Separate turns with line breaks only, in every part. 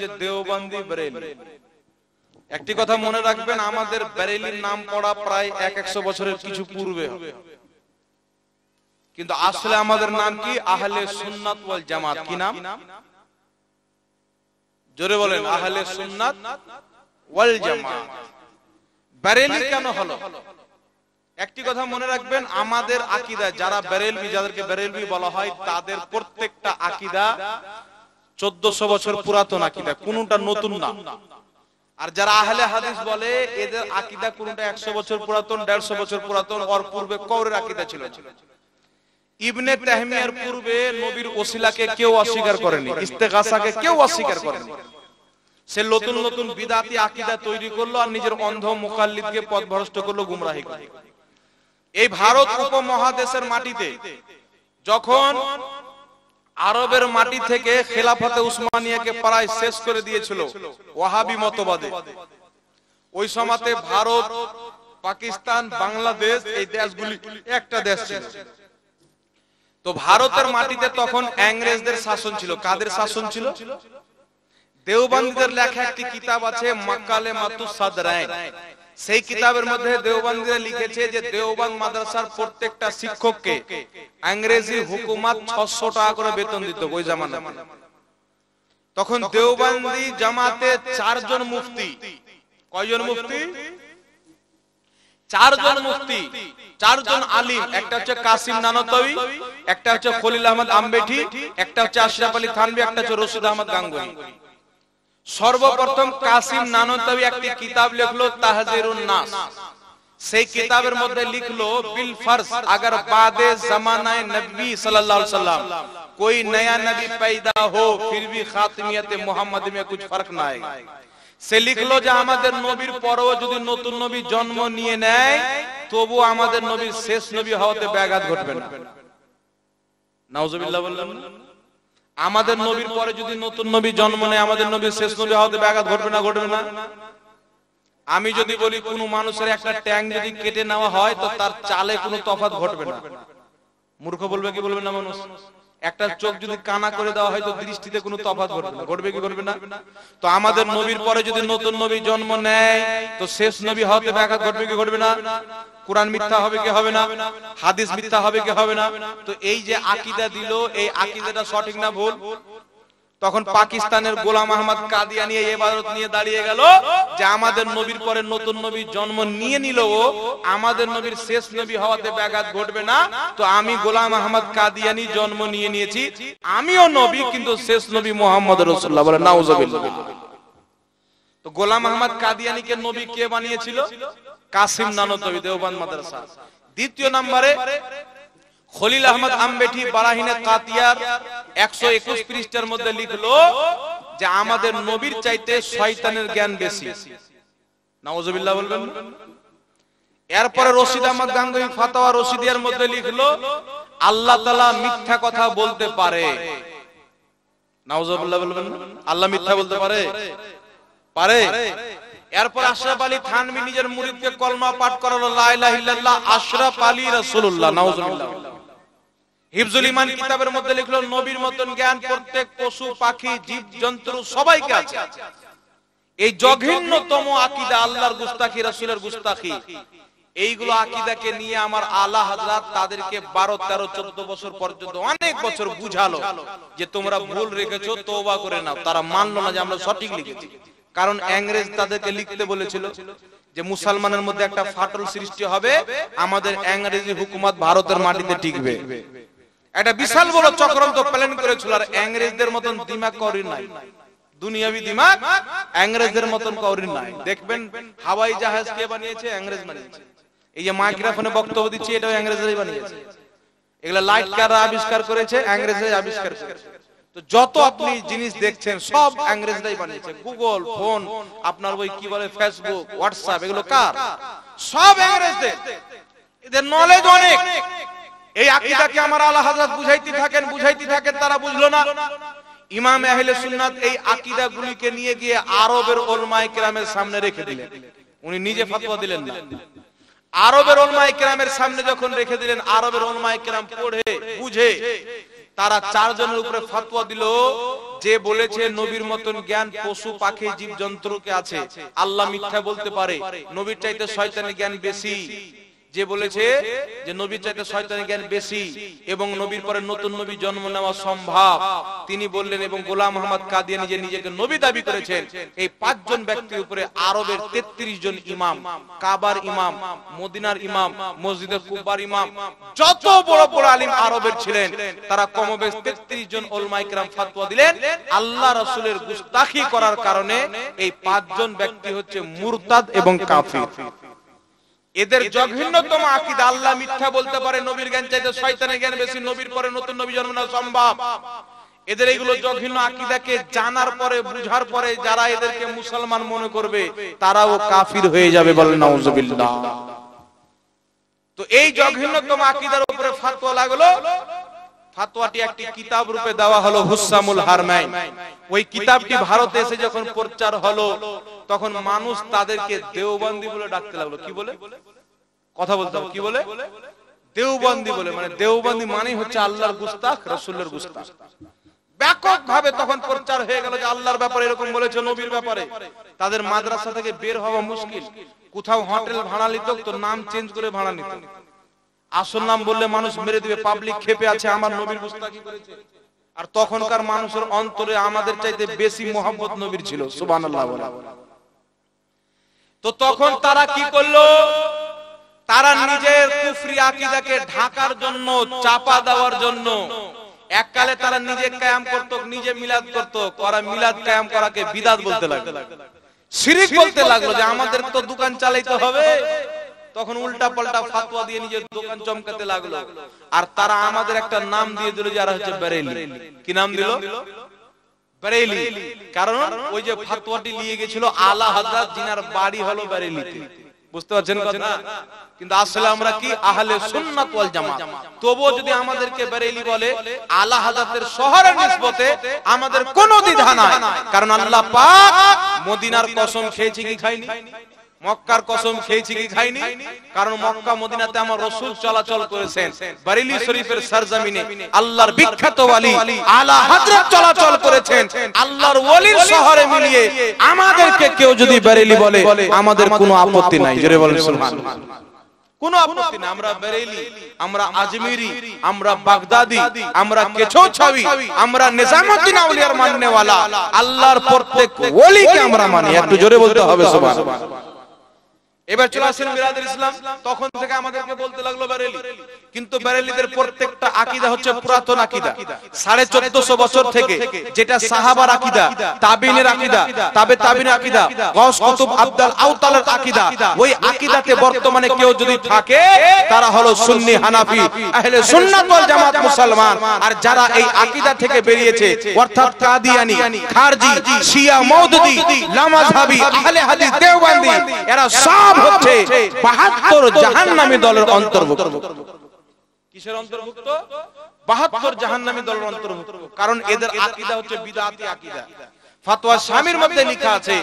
যে দেওবন্দি বেরেলি। একটি কথা মনে রাখবেন, আমাদের বেরেলির নাম পড়া প্রায় 100 বছরের কিছু পূর্বে, কিন্তু আসলে আমাদের নাম কি? আহলে সুন্নাত ওয়াল জামাত। কি নাম? জোরে বলেন, আহলে সুন্নাত ওয়াল জামাত। বেরেলি কেন হলো? একটি কথা মনে রাখবেন, আমাদের আকীদা যারা বেরেলভি, যাদেরকে বেরেলভি বলা হয়, তাদের প্রত্যেকটা আকীদা 1400 বছর পুরাতন আকীদা, কোনটা নতুন না। আর যারা আহলে হাদিস বলে, এদের আকীদা কোনটা 100 বছর পুরাতন, 150 বছর পুরাতন, ওর পূর্বে কওরের আকীদা ছিল। ইবনে তাহমিয়ার পূর্বে নবীর ওসিলাকে কেউ অস্বীকার করেনি, ইস্তেগাসাকে কেউ অস্বীকার করেনি। সে নতুন নতুন বিদাতি আকীদা তৈরি করলো আর নিজের অন্ধ মুকাল্লিদকে পথভ্রষ্ট করলো, গুমরাহি করলো। এই ভারত উপমহাদেশের মাটিতে যখন আরবের মাটি থেকে খেলাফতে উসমানিয়াকে প্রায় শেষ করে দিয়েছিল ওয়াহাবি মতবাদে, ওই সময়তে ভারত, পাকিস্তান, বাংলাদেশ, এই দেশগুলি একটা দেশ ছিল। তো ভারতের মাটিতে তখন ইংরেজদের শাসন ছিল। কাদের শাসন ছিল? দেওবন্দীদের লেখা একটি কিতাব আছে, মাকালেমাতুস সাদরাইন। সেই কিতাবের মধ্যে দেওবন্দীরা লিখেছে যে দেওবন্দ মাদ্রাসার প্রত্যেকটা শিক্ষককে ইংরেজি হুকুমত 600 টাকা করে বেতন দিত ওই জামানায়। তখন দেওবন্দি জামাতে 4 জন মুফতি। কয়জন মুফতি? 4 জন মুফতি, 4 জন আলিম। একটা হচ্ছে কাসিম নানতাবি, একটা হচ্ছে খলিল আহমদ আম্বেঠি, একটা হচ্ছে আশরাফ আলী থানভী, একটা হচ্ছে রশিদ আহমদ গাঙ্গুহি। সর্বপ্রথম কাসিম নানতাবি একটি কিতাব লিখলো, তাহজিরুন নাস। সেই কিতাবের মধ্যে লিখলো, বিল ফরজ अगर बादे जमानाए नबी सल्लल्लाहु अलैहि वसल्लम कोई नया नबी पैदा हो फिर भी खातिमियत मोहम्मद में कुछ फर्क ना आएगा। সে লিখলো যে আমাদের নবীর পরেও যদি নতুন নবী জন্ম নিয়ে নেয়, তবু আমাদের নবীর শেষ নবী হওয়াতে ব্যাঘাত ঘটবে না। নাউজুবিল্লাহ বললেন, আমাদের নবীর পরে যদি নতুন নবী জন্ম নেয়, আমাদের নবীর শেষ নবী হওয়াতে ব্যাঘাত ঘটবে না, ঘটবে না। আমি যদি বলি কোন মানুষের একটা ট্যাং যদি কেটে নেওয়া হয়, তো তার চালে কোনো তফাৎ ঘটবে না। মূর্খ বলবে কি বলবে না মানুষ? একটা চোখ যদি কানা করে দেওয়া হয়, তো দৃষ্টিতে কোনো তফাৎ ঘটবে না, ঘটবে কি ঘটবে না? তো আমাদের নবীর পরে যদি নতুন নবী জন্ম নেয়, তো শেষ নবী হওয়াতে ব্যাঘাত ঘটবে কি ঘটবে না? কুরআন মিথ্যা হবে কি হবে না? হাদিস মিথ্যা হবে কি হবে না? তো এই যে আকীদা দিল, এই আকীদাটা সঠিক না ভুল? তখন পাকিস্তানের গোলাম আহমদ কাদিয়ানি এই ইবাদত নিয়ে দাঁড়িয়ে গেল যে আমাদের নবীর পরে নতুন নবী জন্ম নিয়ে নিল, আমাদের নবীর শেষ নবী হওয়াতে ব্যাঘাত ঘটবে না। তো আমি গোলাম আহমদ কাদিয়ানি জন্ম নিয়ে নিয়েছি, আমিও নবী, কিন্তু শেষ নবী মুহাম্মদ রাসূলুল্লাহ। বলে নাউজুবিল্লাহ। তো গোলাম আহমদ কাদিয়ানিকে নবী কে বানিয়েছিল? কাসিম নানতাবি, দেওবন্দ মাদ্রাসা। দ্বিতীয় নম্বরে খলিল আহমদ আম্বেঠি বারাহিনে কাতিয়ার 121 পৃষ্ঠার মধ্যে লিখলো যে আমাদের নবীর চাইতে শয়তানের জ্ঞান বেশি। নাউজুবিল্লাহ বলবেন। এরপরে রশিদ আহমদ গাঙ্গুহি ফাতাওয়া রশিদিয়ার মধ্যে লিখলো আল্লাহ তাআলা মিথ্যা কথা বলতে পারে। নাউজুবিল্লাহ বলবেন। আল্লাহ মিথ্যা বলতে পারে? পারে। এরপর আশরাফ আলী থানভী নিজের মুরিদকে কলমা পাঠ করালো, লা ইলাহা ইল্লাল্লাহ আশরাফ আলী রাসূলুল্লাহ। নাউজুবিল্লাহ। হিফজুল ঈমান কিতাবের মধ্যে লিখলো নবীর মতন জ্ঞান প্রত্যেক পশু পাখি জীব জন্তু সবাইকে আছে। এই জঘন্যতম আকীদা, আল্লাহর গুস্তাখি, রাসূলের গুস্তাখি, এইগুলো আকীদাকে নিয়ে আমার আলা হযরত তাদেরকে 12, 13, 14 বছর পর্যন্ত অনেক বছর বুঝালো যে তোমরা ভুল রেখেছো, তওবা করে নাও। তারা মানলো না যে আমরা সঠিক লিখেছি, কারণ ইংরেজ তাদেরকে লিখতে বলেছিল যে মুসলমানের মধ্যে একটা ফাটল সৃষ্টি হবে, আমাদের ইংরেজি হুকুমত ভারতের মাটিতে টিকবে। একটা বিশাল বড় চক্রান্ত প্ল্যান করেছিল। আর ইংরেজদের মতন দিমাগ কাউরি নাই, দুনিয়াবি দিমাগ ইংরেজদের মতন কাউরি নাই। দেখবেন হাওয়াই জাহাজ কে বানিয়েছে? ইংরেজ বানিয়েছে। এই যে মাইক্রোফোনে বক্তব্য দিচ্ছে, এটাও ইংরেজরাই বানিয়েছে। এগুলা লাইট কারা আবিষ্কার করেছে? ইংরেজরাই আবিষ্কার করেছে। তো যত আপনি জিনিস দেখছেন সব ইংরেজরাই বানিয়েছে। গুগল, ফোন, আপনার ওই কি বলে ফেসবুক, হোয়াটসঅ্যাপ, এগুলো কার? সব ইংরেজদের। এদের নলেজ অনেক। এই আকীদাকে আমার আলা হযরত বুঝাইতে থাকেন, তারা বুঝলো না। ইমাম আহলে সুন্নাত এই আকীদাগুলিকে নিয়ে গিয়ে আরবের উলামায়ে কেরামের সামনে রেখে দিলেন। উনি নিজে ফতোয়া দিলেন না, আরবের উলামায়ে কেরামের সামনে যখন রেখে দিলেন, আরবের উলামায়ে কেরাম পড়ে বুঝে তারা 4 জনের উপরে ফতোয়া দিল যে বলেছে নবীর মতন জ্ঞান পশু পাখি জীবজন্তুকে আছে, আল্লাহ মিথ্যা বলতে পারে, নবীর চাইতে শয়তানের জ্ঞান বেশি। যে বলেছে যে নবীর চাইতে শয়তানের জ্ঞান বেশি এবং নবীর পরে নতুন নবী জন্ম নেওয়া সম্ভব, তিনি বললেন। এবং গোলাম মোহাম্মদ কাদিয়ানী যে নিজেকে নবী দাবি করেছেন, এই পাঁচজন ব্যক্তির উপরে আরবের 33 জন ইমাম, কাবার ইমাম, মদিনার ইমাম, মসজিদে কুবার ইমাম, যত বড় বড় আলিম আরবের ছিলেন, তারা কমবেশ 33 জন উলামায়ে কেরাম ফতোয়া দিলেন আল্লাহ রাসূলের গুস্তাখি করার কারণে এই পাঁচজন ব্যক্তি হচ্ছে মুরতাদ এবং কাফির। এদের জঘন্যতম আকীদা, আল্লাহ মিথ্যা বলতে পারে, নবীর জ্ঞান চাইতে শয়তানের জ্ঞান বেশি, নবীর পরে নতুন নবী জন্ম নেওয়া সম্ভব। এদের এইগুলো জঘন্য আকীদাকে জানার পরে, বুঝার পরে যারা এদেরকে মুসলমান মনে করবে, তারাও কাফির হয়ে যাবে, বলেন নাউজুবিল্লাহ। তো এই জঘন্যতম আকীদার উপরে ফতোয়া লাগলো। ফতোয়াটি একটি কিতাব রূপে দেওয়া হলো, হুসামুল হারমাইন। ওই কিতাবটি ভারতে এসে যখন প্রচার হলো, তখন মানুষ তাদেরকে দেওবন্দি বলে ডাকতে লাগলো। কি বলে? কথা বলতে হবে, কি বলে? দেওবন্দি বলে। মানে দেওবন্দি মানে হচ্ছে আল্লাহর গুস্তাখ, রাসূলের গুস্তাখ। ব্যাপক ভাবে তখন প্রচার হয়ে গেল যে আল্লাহর ব্যাপারে এরকম বলেছে, নবীর ব্যাপারে। তাদের মাদ্রাসা থেকে বের হওয়া মুশকিল। কোথাও হোটেল ভাড়া নিত তো নাম চেঞ্জ করে ভাড়া নিত। আসল নাম বললে মানুষ মেরে দিবে, পাবলিক খেপে আছে আমার নবীর গুস্তাখি করেছে। আর তখনকার মানুষের অন্তরে আমাদের চাইতে বেশি মোহাম্মদ নবীর ছিল, সুবহানাল্লাহ বলে। তো তখন তারা কি করলো? তারা নিজের কুফরি আকীদাকে ঢাকার জন্য, চাপা দেওয়ার জন্য, এককালে তারা নিজে কায়াম করত, নিজে মিলাদ করত। ওরা মিলাদ কায়াম করাকে বিদআত বলতে লাগলো, শিরক বলতে লাগলো, যে আমাদের তো দোকান চালাইতে হবে। তখন উল্টা পাল্টা ফতোয়া দিয়ে নিজের দোকান চমকাতে লাগলো। আর তারা আমাদের একটা নাম দিয়ে দিল, যারা হচ্ছে বেরেলি। কি নাম দিল? বেরেলি। কারণ ওই যে ফতোয়াটি নিয়ে গেছিল আলা হযরত, জিনার বাড়ি হলো বেরেলিতে। বুঝতে পারছেন কথা? কিন্তু আসলে আমরা কি আহলে সুন্নাত ওয়াল জামাত। তবুও যদি আমাদেরকে বেরেলি বলে, আলা হযরতের শহরের নিসবতে আমাদের কোনো দ্বিধা নাই। কারণ আল্লাহ পাক মদিনার কসম খেয়েছে কি খায়নি? মক্কার কসম খেয়েছি কি খাইনি? কারণ মক্কা মদিনাতে আমার রাসূল চলাচল করেছেন। বারেলি শরীফের সরজমিনে আল্লাহর বিখ্যাত ওয়ালি আলা হযরত চলাচল করেছেন। আল্লাহর ওয়ালির শহরে মিলিয়ে আমাদেরকে কেউ যদি বারেলি বলে, আমাদের কোনো আপত্তি নাই। জোরে বলেন সুবহানাল্লাহ। কোনো আপত্তি নাই। আমরা বারেলি, আমরা আজমিরি, আমরা বাগদাদি, আমরা কেচৌছাবি, আমরা নিজামউদ্দিন আউলিয়ার মাননেওয়ালা, আল্লাহর প্রত্যেক ওয়ালিকে আমরা মানি। একটু জোরে বলতে হবে সুবহানাল্লাহ। এবার চলে আসেন বিরাদর ইসলাম। তখন থেকে আমাদেরকে বলতে লাগলো বেরেলি। কিন্তু বেরেলিদের প্রত্যেকটা আকীদা হচ্ছে পুরাতন আকীদা, 1450 বছর থেকে, যেটা সাহাবার আকীদা, তাবিনের আকীদা, তাবে তাবিনের আকীদা, গাউস কুতুব আব্দুল আউতালের আকীদা। ওই আকীদাতে বর্তমানে কেউ যদি থাকে, তারা হলো সুন্নি, হানাফি, আহলে সুন্নাত ওয়াল জামাত মুসলমান। আর যারা এই আকীদা থেকে বেরিয়েছে, অর্থাৎ কাদিয়ানী, খারজি, শিয়া, মওদুদি, লামাযহাবি, আহলে হাদিস, দেওবন্দি, এরা সব হচ্ছে 72 জাহান্নামী দলের অন্তর্ভুক্ত। কিসের অন্তর্ভুক্ত? 72 জাহান্নামী দলের অন্তর্ভুক্ত। কারণ এদের আকীদা হচ্ছে বিদআতি আকীদা। ফতোয়া শামির মধ্যে লেখা আছে,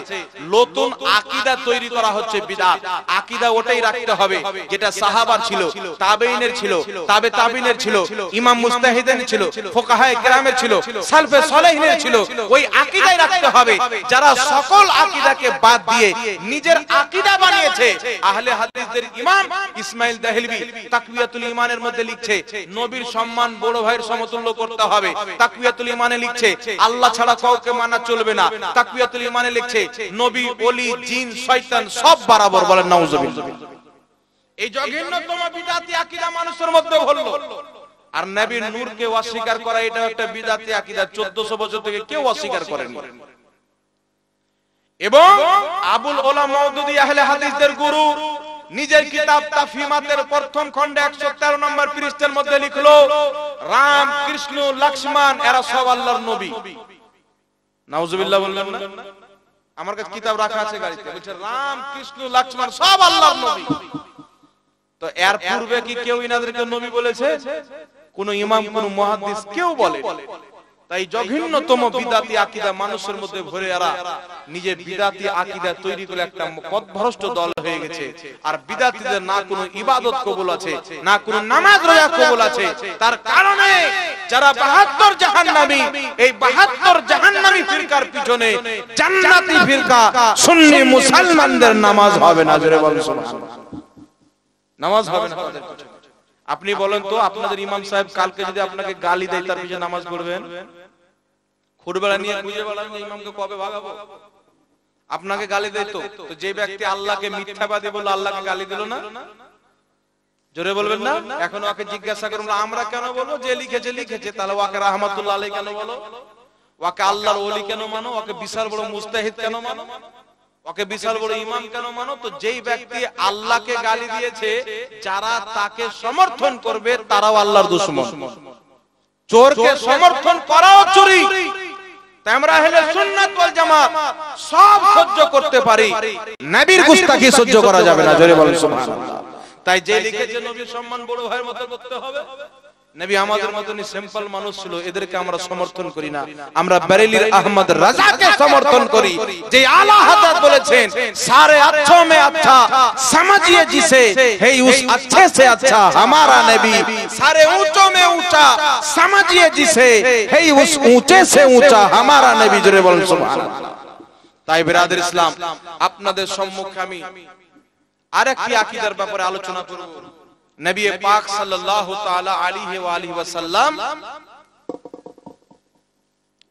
নতুন আকীদা তৈরি করা হচ্ছে বিদআত। আকীদা ওটাই রাখতে হবে যেটা সাহাবার ছিল, তাবেঈনের ছিল, তাবে তাবিনের ছিল, ইমাম মুজতাহিদের ছিল, ফুকাহায়ে কেরামের ছিল, সালফে সালেহিনের ছিল। ওই আকীদাই রাখতে হবে। যারা সকল আকীদাকে বাদ দিয়ে নিজের আকীদা বানিয়েছে, আহলে হাদিসদের ইমাম ইসমাইল দেহলভী তাকওয়াতুল ঈমানের মধ্যে লিখছে, নবীর সম্মান বড় ভাইয়ের সমতুল্য করতে হবে। তাকওয়াতুল ঈমানে লিখছে, আল্লাহ ছাড়া কাউকে মানা চলবে না। তাকওয়াতুল ঈমানে লিখছে, নবী, ওলি, জিন, শয়তান সব বরাবর। বলেন নাউজুবিল্লাহ। এই জঘন্যতম বিদআতি আকীদা মানুষের মধ্যে হলো। আর নবীর নূরকে অস্বীকার করা, এটা একটা বিদআতি আকীদা। 1400 বছর থেকে কেউ অস্বীকার করেনি। এবং আবুল ওলা মওদুদি আহলে হাদিসদের গুরু নিজের কিতাব তাফহিমাতের প্রথম খণ্ডে 113 নম্বর পৃষ্ঠার মধ্যে লিখলো, রাম, কৃষ্ণ, লক্ষ্মণ এরা সব আল্লাহর নবী। নাউজুবিল্লাহ বললেন না? আমার কাছে কিতাব রাখা আছে গাড়িতে, বলছে রাম, কৃষ্ণ, লক্ষ্মণ সব আল্লাহর নবী। তো এর পূর্বে কি কেউ ইনাদেরকে নবী বলেছে? কোন ইমাম, কোন মুহাদ্দিস কেউ বলে? তাই জঘন্যতম বিদাতি আকীদা মানুষের মধ্যে ভরে এরা নিজের বিদাতি আকীদা তৈরি করে একটা পথভ্রষ্ট দল হয়ে গেছে। আর বিদাতিদের না কোনো ইবাদত কবুল আছে, না কোনো নামাজ রোজা কবুল আছে। তার কারণে যারা 72 জাহান্নামী, এই 72 জাহান্নামী ফিরকার পিছনে জান্নাতি ফিরকা সুন্নি মুসলমানদের নামাজ হবে না। জোরে বলেন সুবহানাল্লাহ। নামাজ হবে না তাদের পিছনে। আপনি বলেন তো, আপনাদের ইমাম সাহেব কালকে যদি আপনাকে গালি দেয় তার পিছনে নামাজ পড়বেন? খুরবেলা নিয়ে খুঁজে বেড়ান যে ইমামকে কবে ভাগাবো। আপনাকে গালি দেয় তো যে ব্যক্তি আল্লাহকে মিথ্যাবাদী বলল, আল্লাহকে গালি দিল না? জোরে বলবেন না? এখন ওকে জিজ্ঞাসা করুন, আমরা কেন বলবো? যে লিখেছে লিখেছে, তাহলে ওকে রাহমাতুল্লাহ আলাইহি কেন বলো? ওকে আল্লাহর ওলি কেন মানো? ওকে বিশাল বড় মুস্তাহিদ কেন মানো? ওকে বিশাল বড় ইমাম কেন মানো? তো যেই ব্যক্তি আল্লাহকে গালি দিয়েছে, যারা তাকে সমর্থন করবে তারাও আল্লাহর দুশমন। চোরকে সমর্থন করাও চুরি। তাই আমরা আহলে সুন্নাত ওয়াল জামাত সব সহ্য করতে পারি, নবীর গুস্তাখি সহ্য করা যাবে না। জোরে বলেন সুবহানাল্লাহ। তাই যে লিখেছে নবীর সম্মান বড় ভাইয়ের মতো করতে হবে। নবী আমাদের মতনই সিম্পল মানুষ ছিল, এদেরকে আমরা সমর্থন করি না। আমরা বেরেলির আহমদ রাজাকে সমর্থন করি, যে আলা হযরত বলেছেন সারে अच्छों में अच्छा समझिए जिसे है उस अच्छे से अच्छा हमारा नबी, सारे ऊंचों में ऊंचा समझिए जिसे है उस ऊंचे से ऊंचा हमारा नबी। জোরে বলেন সুবহানাল্লাহ। তাই বিরাদর ইসলাম, আপনাদের সম্মুখে আমি আরেকটি আকীদার ব্যাপারে আলোচনা করব। নবী পাক সাল্লাল্লাহু তাআলা আলাইহি ওয়া আলিহি ওয়াসাল্লাম,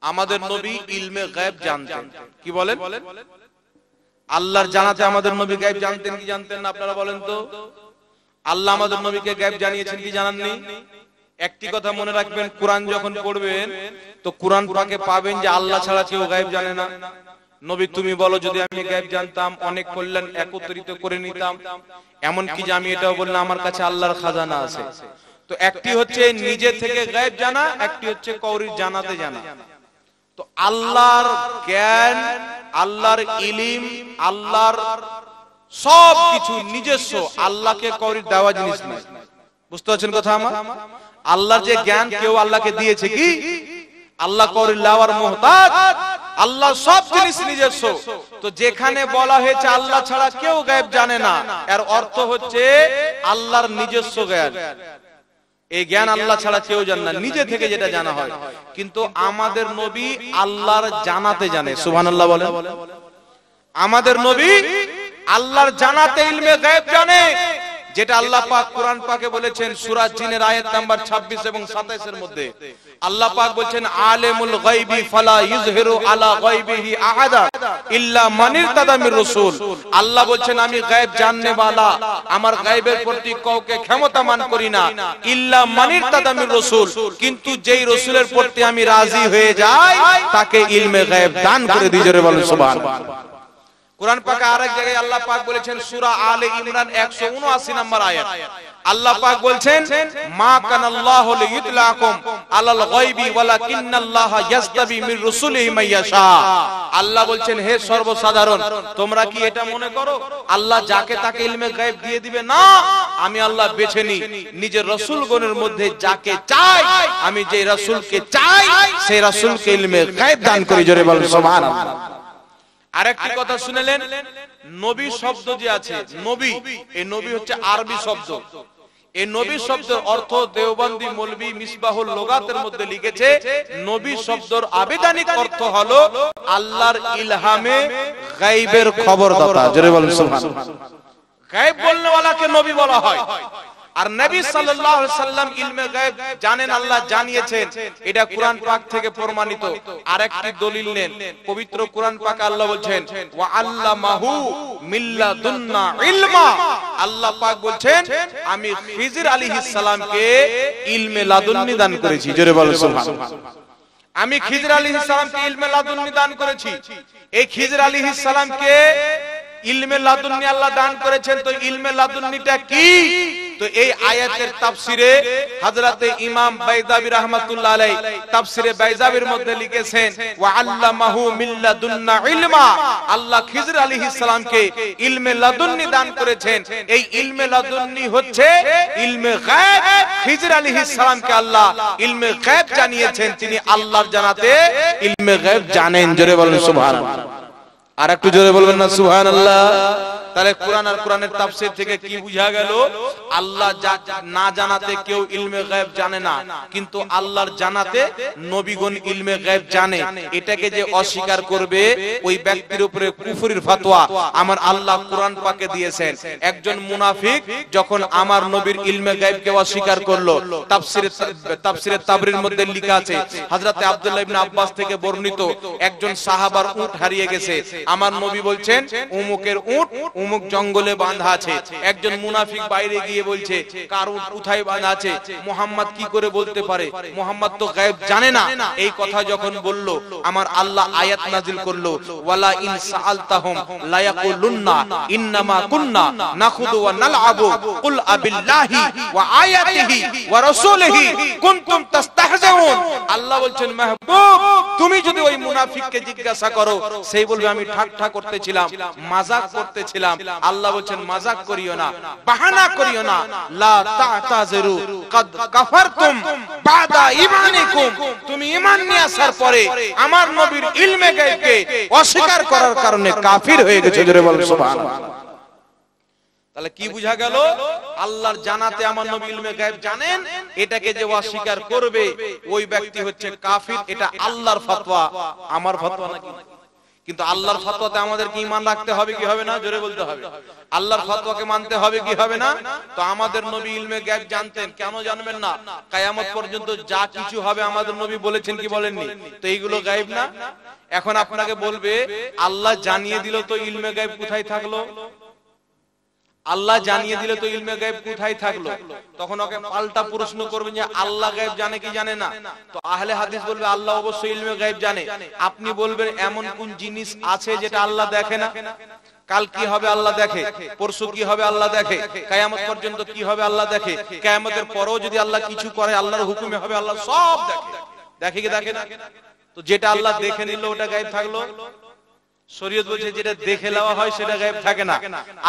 আমাদের নবী ইলমে গায়ব জানতেন। কি বলেন? আল্লাহর জানাতে আমাদের নবী গায়ব জানতেন কি জানতেন না? আপনারা বলেন তো, আল্লাহ আমাদের নবীকে গায়ব জানিয়েছেন কি জানাননি? একটি কথা মনে রাখবেন, কোরআন যখন পড়বেন তো কোরআন পাকে পাবেন যে আল্লাহ ছাড়া কেউ গায়ব জানে না। নবী তুমি বলো, যদি আমি গায়ব জানতাম অনেক কল্যাণ একত্রিত করে নিতাম। এমন কি যে আমি এটাও বললাম আমার কাছে আল্লাহর খাজানা আছে। তো একটি হচ্ছে নিজে থেকে গায়ব জানা, একটি হচ্ছে কওরির জানাতে জানা। তো আল্লাহর জ্ঞান, আল্লাহর ইলম, আল্লাহর সব কিছু নিজস্ব, আল্লাহকে কওরির দেওয়া জিনিস না। বুঝতে পারছেন কথা আমার? আল্লাহর যে জ্ঞান কেউ আল্লাহকে দিয়েছে কি? আল্লাহ কওরির লাওয়ার মুহতাজ, আল্লাহ সব জিনিস নিজস্ব। তো যেখানে বলা হয়েছে আল্লাহ ছাড়া কেউ গায়ব জানে না, এর অর্থ হচ্ছে আল্লাহর নিজস্ব জ্ঞান। এই জ্ঞান আল্লাহ ছাড়া কেউ জানে না, নিজে থেকে যেটা জানা হয়। কিন্তু আমাদের নবী আল্লাহর জানাতে জানে। সুবহানাল্লাহ বলেন। আমাদের নবী আল্লাহর জানাতে ইলমে গায়ব জানে, যেটা আল্লাহ পাক কোরআন পাকে বলেছেন সূরা জিনের আয়াত নাম্বার 26 এবং 27 এর মধ্যে। আল্লাহ পাক বলেন আলিমুল গায়বি ফালা ইযহিরু আলা গায়বিহি আহাদা ইল্লা মান ইরতাদা মির রাসূল। আল্লাহ বলেন আমি গায়ব জাননে वाला, আমার গায়বের প্রতি কাউকে ক্ষমতামান করি না, ইল্লা মান ইরতাদা মির রাসূল, কিন্তু যেই রাসূলের প্রতি আমি রাজি হয়ে যাই তাকে ইলমে গায়ব দান করে দিই। জোরে বলেন সুবহানাল্লাহ। কোরআন পাকে আরেক জায়গায় আল্লাহ পাক বলেছেন সূরা আলে ইমরান 179 নম্বর আয়াত। আল্লাহ পাক বলেন মা কানাল্লাহু লিইতলাকুম আলাল গায়বি ওয়ালাকিন্নাল্লাহা ইয়াসতাবি মির রাসূলিহি মাইয়াশা। আল্লাহ বলেন হে সর্বসাধারণ, তোমরা কি এটা মনে করো আল্লাহ যাকে তাকে ইলমে গায়ব দিয়ে দিবে? না, আমি আল্লাহ বেছে নিই নিজের রাসূলগণের মধ্যে যাকে চাই, আমি যে রাসূলকে চাই সেই রাসূলকে ইলমে গায়ব দান করি। জোরে বলেন সুবহানাল্লাহ। আরেকটি কথা শুনলেন, নবী শব্দ যে আছে, নবী, এই নবী হচ্ছে আরবি শব্দ। এই নবী শব্দের অর্থ দেওবন্দি মৌলভী মিসবাহুল লুগাতের মধ্যে লিখেছে, নবী শব্দের আবিধানিক অর্থ হলো আল্লাহর ইলহামে গায়বের খবরদাতা। জোরে বলেন সুবহানাল্লাহ। গায়ব বলনে ওয়ালাকে নবী বলা হয়। আর নবী সাল্লাল্লাহু আলাইহি সাল্লাম ইলমে গায়ব জানেন, আল্লাহ জানিয়েছেন, এটা কোরআন পাক থেকে প্রমাণিত। আরেকটি দলিল নেন, পবিত্র কোরআন পাকে আল্লাহ বলেন ওয়া আল্লামাহু মিল্লাদুন্না ইলমা। আল্লাহ পাক বলেন আমি খিজির আলাইহিস সালামকে ইলমে লাদুন্নি দান করেছি। জোরে বলেন সুবহানাল্লাহ। আমি খিজির আলাইহিস সালামকে ইলমে লাদুন্নি দান করেছি। এই খিজির আলাইহিস সালামকে ইলমে লাদুন্নি আল্লাহ দান করেছেন। তো ইলমে লাদুন্নিটা কি? তো এই আয়াতের তাফসিরে হযরতে ইমাম বাইজাবি রাহমাতুল্লাহ আলাইহি তাফসিরে বাইজাবির মধ্যে লিখেছেন ওয়া আল্লামাহু মিল্লাদুন্না ইলমা, আল্লাহ খিজর আলাইহিস সালামকে ইলমে লাদুন্নি দান করেছেন। এই ইলমে লাদুন্নি হচ্ছে ইলমে গায়ব। খিজর আলাইহিস সালামকে আল্লাহ ইলমে গায়ব জানিয়েছেন, তিনি আল্লাহর জানাতে ইলমে গায়ব জানেন। জোরে বলেন সুবহানাল্লাহ। আর একটু জোরে বলবেন না সুবহানাল্লাহ। তাহলে কোরআন আর কোরআনের তাফসীর থেকে কি বোঝা গেল? আল্লাহ না জানাতে কেউ ইলমে গায়ব জানে না, কিন্তু আল্লাহর জানাতে নবীগণ ইলমে গায়ব জানে। এটাকে যে অস্বীকার করবে ওই ব্যক্তির উপরে কুফরির ফতোয়া আমার আল্লাহ কোরআন পাকে দিয়েছেন। একজন মুনাফিক যখন আমার নবীর ইলমে গায়বকে অস্বীকার করলো, তাফসীরে তাবরীর মধ্যে লেখা আছে হযরতে আব্দুল্লাহ ইবনে আব্বাস থেকে বর্ণিত, একজন সাহাবার উট হারিয়ে গেছে। আমার নবী বলছেন উমুকের উট উমুক জঙ্গলে বাঁধা আছে। একজন মুনাফিক বাইরে গিয়ে বলছে কার উট কোথায় বাঁধা আছে, মুহাম্মদ কি করে বলতে পারে, মুহাম্মদ তো গায়ব জানে না। এই কথা যখন বলল আমার আল্লাহ আয়াত নাযিল করলো ওয়ালা ইন সাআলতাহুম লা ইয়াকুলুন্না ইন্নামা কুন্না নাখুদু ওয়া নালআবু কুল আবিল্লাহি ওয়া আয়াতিহি ওয়া রাসূলিহি কুনতুম তাস্তাহজিউন। আল্লাহ বলছেন মাহবুব তুমি যদি ওই মুনাফিককে জিজ্ঞাসা করো, সেই বলবে আমি ঠাট্টা করতেছিলাম, মজাক করতেছিলাম। আল্লাহ বলেন মজাক করিও না, বাহানা করিও না। লা তা'তাযিরু কাদ কাফারতুম বাদা ঈমানিকুম, তুমি ঈমান নিয়ে আসার পরে আমার নবীর ইলমে গায়বকে অস্বীকার করার কারণে কাফির হয়ে গেছো। জোরে বল সুবহানাল্লাহ। তাহলে কি বোঝা গেল? আল্লাহর জানাতে আমার নবী ইলমে গায়ব জানেন, এটাকে যে অস্বীকার করবে ওই ব্যক্তি হচ্ছে কাফির। এটা আল্লাহর ফতোয়া, আমার ফতোয়া নাকি? কিন্তু আল্লাহর ফতোয়াতে আমাদেরকে ঈমান রাখতে হবে কি হবে না? জোরে বলতে হবে। আল্লাহর ফতোয়াকে মানতে হবে কি হবে না? তো আমাদের নবী ইলমে গায়ব জানতেন, কেন জানবেন না? কিয়ামত পর্যন্ত যা কিছু হবে আমাদের নবী বলেছেন কি বলেননি? তো এইগুলো গায়ব না? এখন আপনাকে বলবে আল্লাহ জানিয়ে দিল তো ইলমে গায়ব কোথায় থাকলো? আল্লাহ জানিয়ে দিলে তো ইলমে গায়ব কোথায় থাকলো? তখন ওকে পাল্টা প্রশ্ন করবেন যে আল্লাহ গায়ব জানে কি জানে না? তো আহলে হাদিস বলবে আল্লাহ অবশ্যই ইলমে গায়ব জানে। আপনি বলবেন এমন কোন জিনিস আছে যেটা আল্লাহ দেখে না? কাল কি হবে আল্লাহ দেখে, পরশু কি হবে আল্লাহ দেখে, কিয়ামত পর্যন্ত কি হবে আল্লাহ দেখে, কিয়ামতের পরেও যদি আল্লাহ কিছু করে আল্লাহর হুকুমে হবে, আল্লাহ সব দেখে। দেখে কি দেখে না? তো যেটা আল্লাহ দেখে নিল ওটা গায়ব থাকলো? শরীয়ত বলছে যেটা দেখে নেওয়া হয় সেটা গায়েব থাকে না।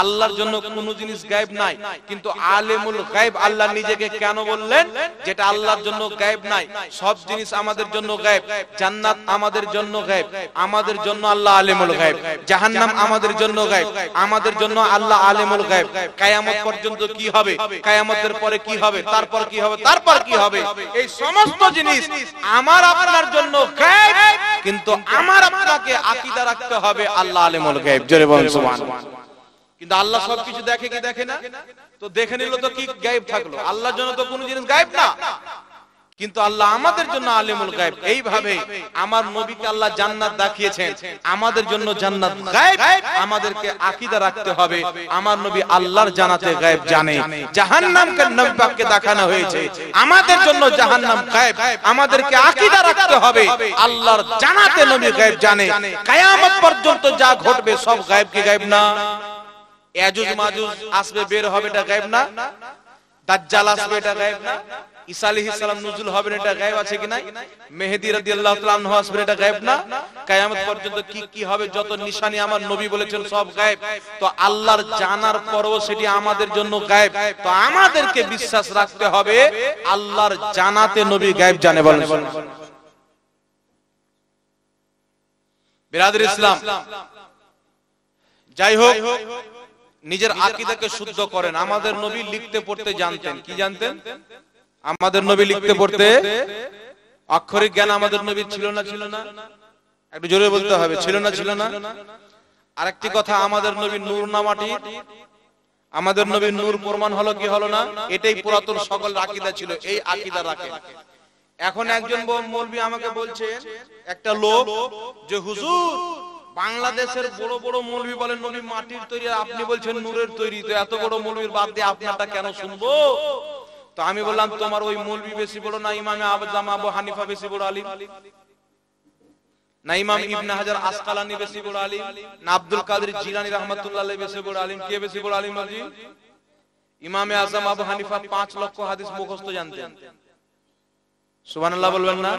আল্লাহর জন্য কোনো জিনিস গায়েব নাই, কিন্তু আলেমুল গায়েব আল্লাহ নিজেকে কেন বললেন? যেটা আল্লাহর জন্য গায়েব নাই সব জিনিস আমাদের জন্য গায়েব। জান্নাত আমাদের জন্য গায়েব, আমাদের জন্য আল্লাহ আলেমুল গায়েব। জাহান্নাম আমাদের জন্য গায়েব, আমাদের জন্য আল্লাহ আলেমুল গায়েব। কিয়ামত পর্যন্ত কি হবে, কিয়ামতের পরে কি হবে, তারপর কি হবে, তারপর কি হবে, এই সমস্ত জিনিস আমার আপনার জন্য গায়েব। কিন্তু আমার আপনাকে আকীদা রাখতে হবে আল্লাহ আলেমুল গায়ব। জোরে বলেন সুবহানাল্লাহ। কিন্তু আল্লাহ সবকিছু দেখে কি দেখে না? তো দেখে নিল তো কি গায়েব থাকলো? আল্লাহর জন্য তো কোনো জিনিস গায়েব না, কিন্তু আল্লাহ আমাদের জন্য আলেমুল গায়ব। এইভাবে আমার নবীকে আল্লাহ জান্নাত দেখিয়েছেন, আমাদের জন্য জান্নাত গায়েব। আমাদেরকে আকীদা রাখতে হবে আমার নবী আল্লাহর জানাতে গায়েব জানে। জাহান্নামকে নবী পাককে দেখানো হয়েছে, আমাদের জন্য জাহান্নাম গায়েব। আমাদেরকে আকীদা রাখতে হবে আল্লাহর জানাতে নবী গায়েব জানে। কিয়ামত পর্যন্ত যা ঘটবে সব গায়েব কি গায়েব না? ইয়াজুজ মাজুজ আসবে, বের হবে, এটা গায়েব না? দাজ্জাল আসবে, এটা গায়েব না? ঈসা আলাইহিস সালাম নজুল হবেন, এটা গায়েব আছে কি নাই? মেহেদী রাদিয়াল্লাহু তাআলা আনহু আসবেন, এটা গায়েব না? কিয়ামত পর্যন্ত কি কি হবে যত নিশানি আমার নবী বলেছেন সব গায়েব। তো আল্লাহর জানার পরও সেটি আমাদের জন্য গায়েব। তো আমাদেরকে বিশ্বাস রাখতে হবে আল্লাহর জানাতে নবী গায়েব জানে। বলেন বিরাদর ইসলাম। যাই হোক, নিজের আকীদাকে শুদ্ধ করেন। আমাদের নবী লিখতে পড়তে জানতেন। কি জানতেন? আমাদের নবী লিখতে পড়তে, অক্ষরিক জ্ঞান আমাদের নবী ছিল না? ছিল না? একটু জোরে বলতে হবে, ছিল না? ছিল না? আরেকটি কথা, আমাদের নবী নূর না মাটি? আমাদের নবী নূর প্রমাণ হলো কি হলো না? এটাই পুরাতন সকল আকীদা ছিল, এই আকীদা রাখেন। এখন একজন মৌলবী আমাকে বলছে, একটা লোক, যে হুজুর বাংলাদেশের বড় বড় মৌলবী বলেন নবী মাটির তৈরি, আপনি বলছেন নূরের তৈরি, তো এত বড় মৌলবীর বাদ দিয়ে আপনারটা কেন শুনবো? তো আমি বললাম তোমার ওই মৌলবী বেশি বড় না ইমামে আবু হানিফা বেশি বড় আলিম? না ইমাম ইবনে হাজার আসকালানি বেশি বড় আলিম? না আব্দুল কাদের জিলানী রাহমাতুল্লাহ আলাইহি বেশি বড় আলিম? কে বেশি বড় আলিম? বলজি ইমামে আজম আবু হানিফা 5 লক্ষ হাদিস মুখস্থ জানতেন। সুবহানাল্লাহ বলবেন না?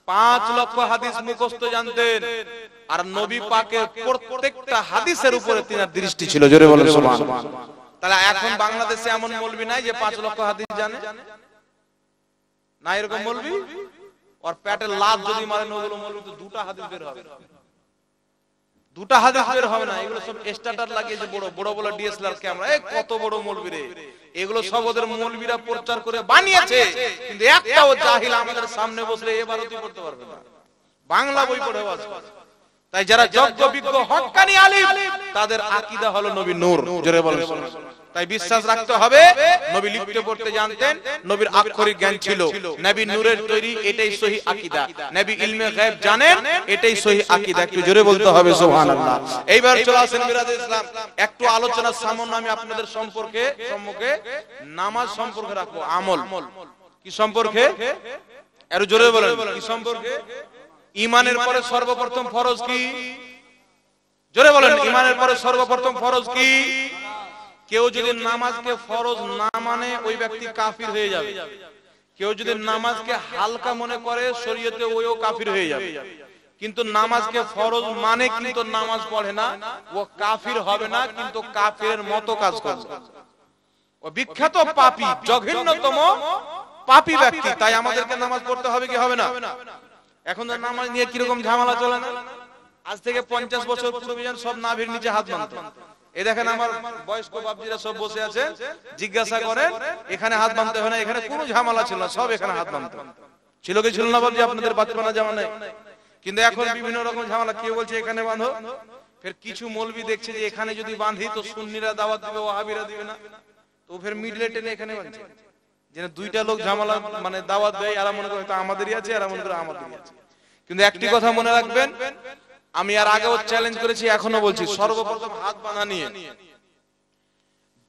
5 লক্ষ হাদিস মুখস্থ জানতেন, আর নবী পাকের প্রত্যেকটা হাদিসের উপরে তিনার দৃষ্টি ছিল। জোরে বলেন সুবহানাল্লাহ। তাহলে এখন বাংলাদেশে এমন মৌলবি নাই যে 5 লক্ষ হাদিস জানে না, এরকম মৌলবি? আর পেটে লাত যদি মারেন ওগুলো মৌলবি তো 2টা হাদিস বের হবে, 2টা হাদিস বের হবে না। এগুলো সব স্ট্যাটার লাগিয়েছে বড় বড় বড় ডিএসএলআর ক্যামেরা। এই কত বড় মৌলবি রে, এগুলো সব ওদের মৌলবিরা প্রচার করে বানিয়েছে। কিন্তু একটাও জাহিল আমাদের সামনে বসলে এবারও তুই পড়তে পারবে না, বাংলা বই পড়ে ওয়াজ করে। তাই যারা যোগ্য বিজ্ঞ হক্কানি আলিম তাদের আকীদা হলো নবী নূর। জোরে বলেন সুবহানাল্লাহ। তাই বিশ্বাস রাখতে হবে নবী লিখতে পড়তে জানতেন, নবীর আক্ষরিক জ্ঞান ছিল, নবী নূরের তৈরি, এটাই সহিহ আকীদা। নবী ইলমে গায়ব জানেন, এটাই সহিহ আকীদা। একটু জোরে বলতে হবে সুবহানাল্লাহ। এইবার চলে আসেন মিরাজুল ইসলাম, একটু আলোচনা সামান্য আমি আপনাদের সম্মুখে নামাজ সম্পর্কে রাখবো। আমল কি সম্পর্কে? একটু জোরে বলেন, কি সম্পর্কে? ঈমানের পরে সর্বপ্রথম ফরজ কি? জোরে বলেন, ঈমানের পরে সর্বপ্রথম ফরজ কি? কেউ যদি নামাজকে ফরজ না মানে ওই ব্যক্তি কাফির হয়ে যাবে। কেউ যদি নামাজকে হালকা মনে করে শরীয়তে ওইও কাফির হয়ে যাবে। কিন্তু নামাজকে ফরজ মানে কিন্তু নামাজ পড়ে না, ও কাফির হবে না, কিন্তু কাফিরের মতো কাজ করবে। ও বিখ্যাত পাপী, জঘন্যতম পাপী ব্যক্তি। তাই আমাদেরকে নামাজ পড়তে হবে কি হবে না? এখন নামাজ নিয়ে কিরকম ঝামেলা চলে না? আজ থেকে 50 বছর পূর্বে সব নাভির নিচে হাত বাঁধতো। এই দেখেন আমার বয়স্ক বাপজিরা সব বসে আছে, জিজ্ঞাসা করেন এখানে হাত বাঁধতে হয় না, এখানে কোনো ঝামেলা ছিল না, সব এখানে হাত বাঁধতো। ছিল কি ছিল না বাপজি আপনাদের বাচ্চানা জামানায়? কিন্তু এখন বিভিন্ন রকম ঝামেলা। কেউ বলছে এখানে বাঁধো, ফের কিছু মৌলবি দেখছে যে এখানে যদি বাঁধি তো সুন্নিরা দাওয়াত দিবে, ওয়াহাবিরা দিবে না, তো ফের মিডলে টেনে এখানে বাঁধছে। যেন দুইটা লোক ঝামেলা মানে দাওয়াত দেয়, এরা মনে করে আমাদেরই আছে, এরা মনে করে আমাদেরই আছে। কিন্তু একটি কথা মনে রাখবেন, আমি আর আগেও চ্যালেঞ্জ করেছি, এখনো বলছি, সর্বপ্রথম হাত বাঁধা নিয়ে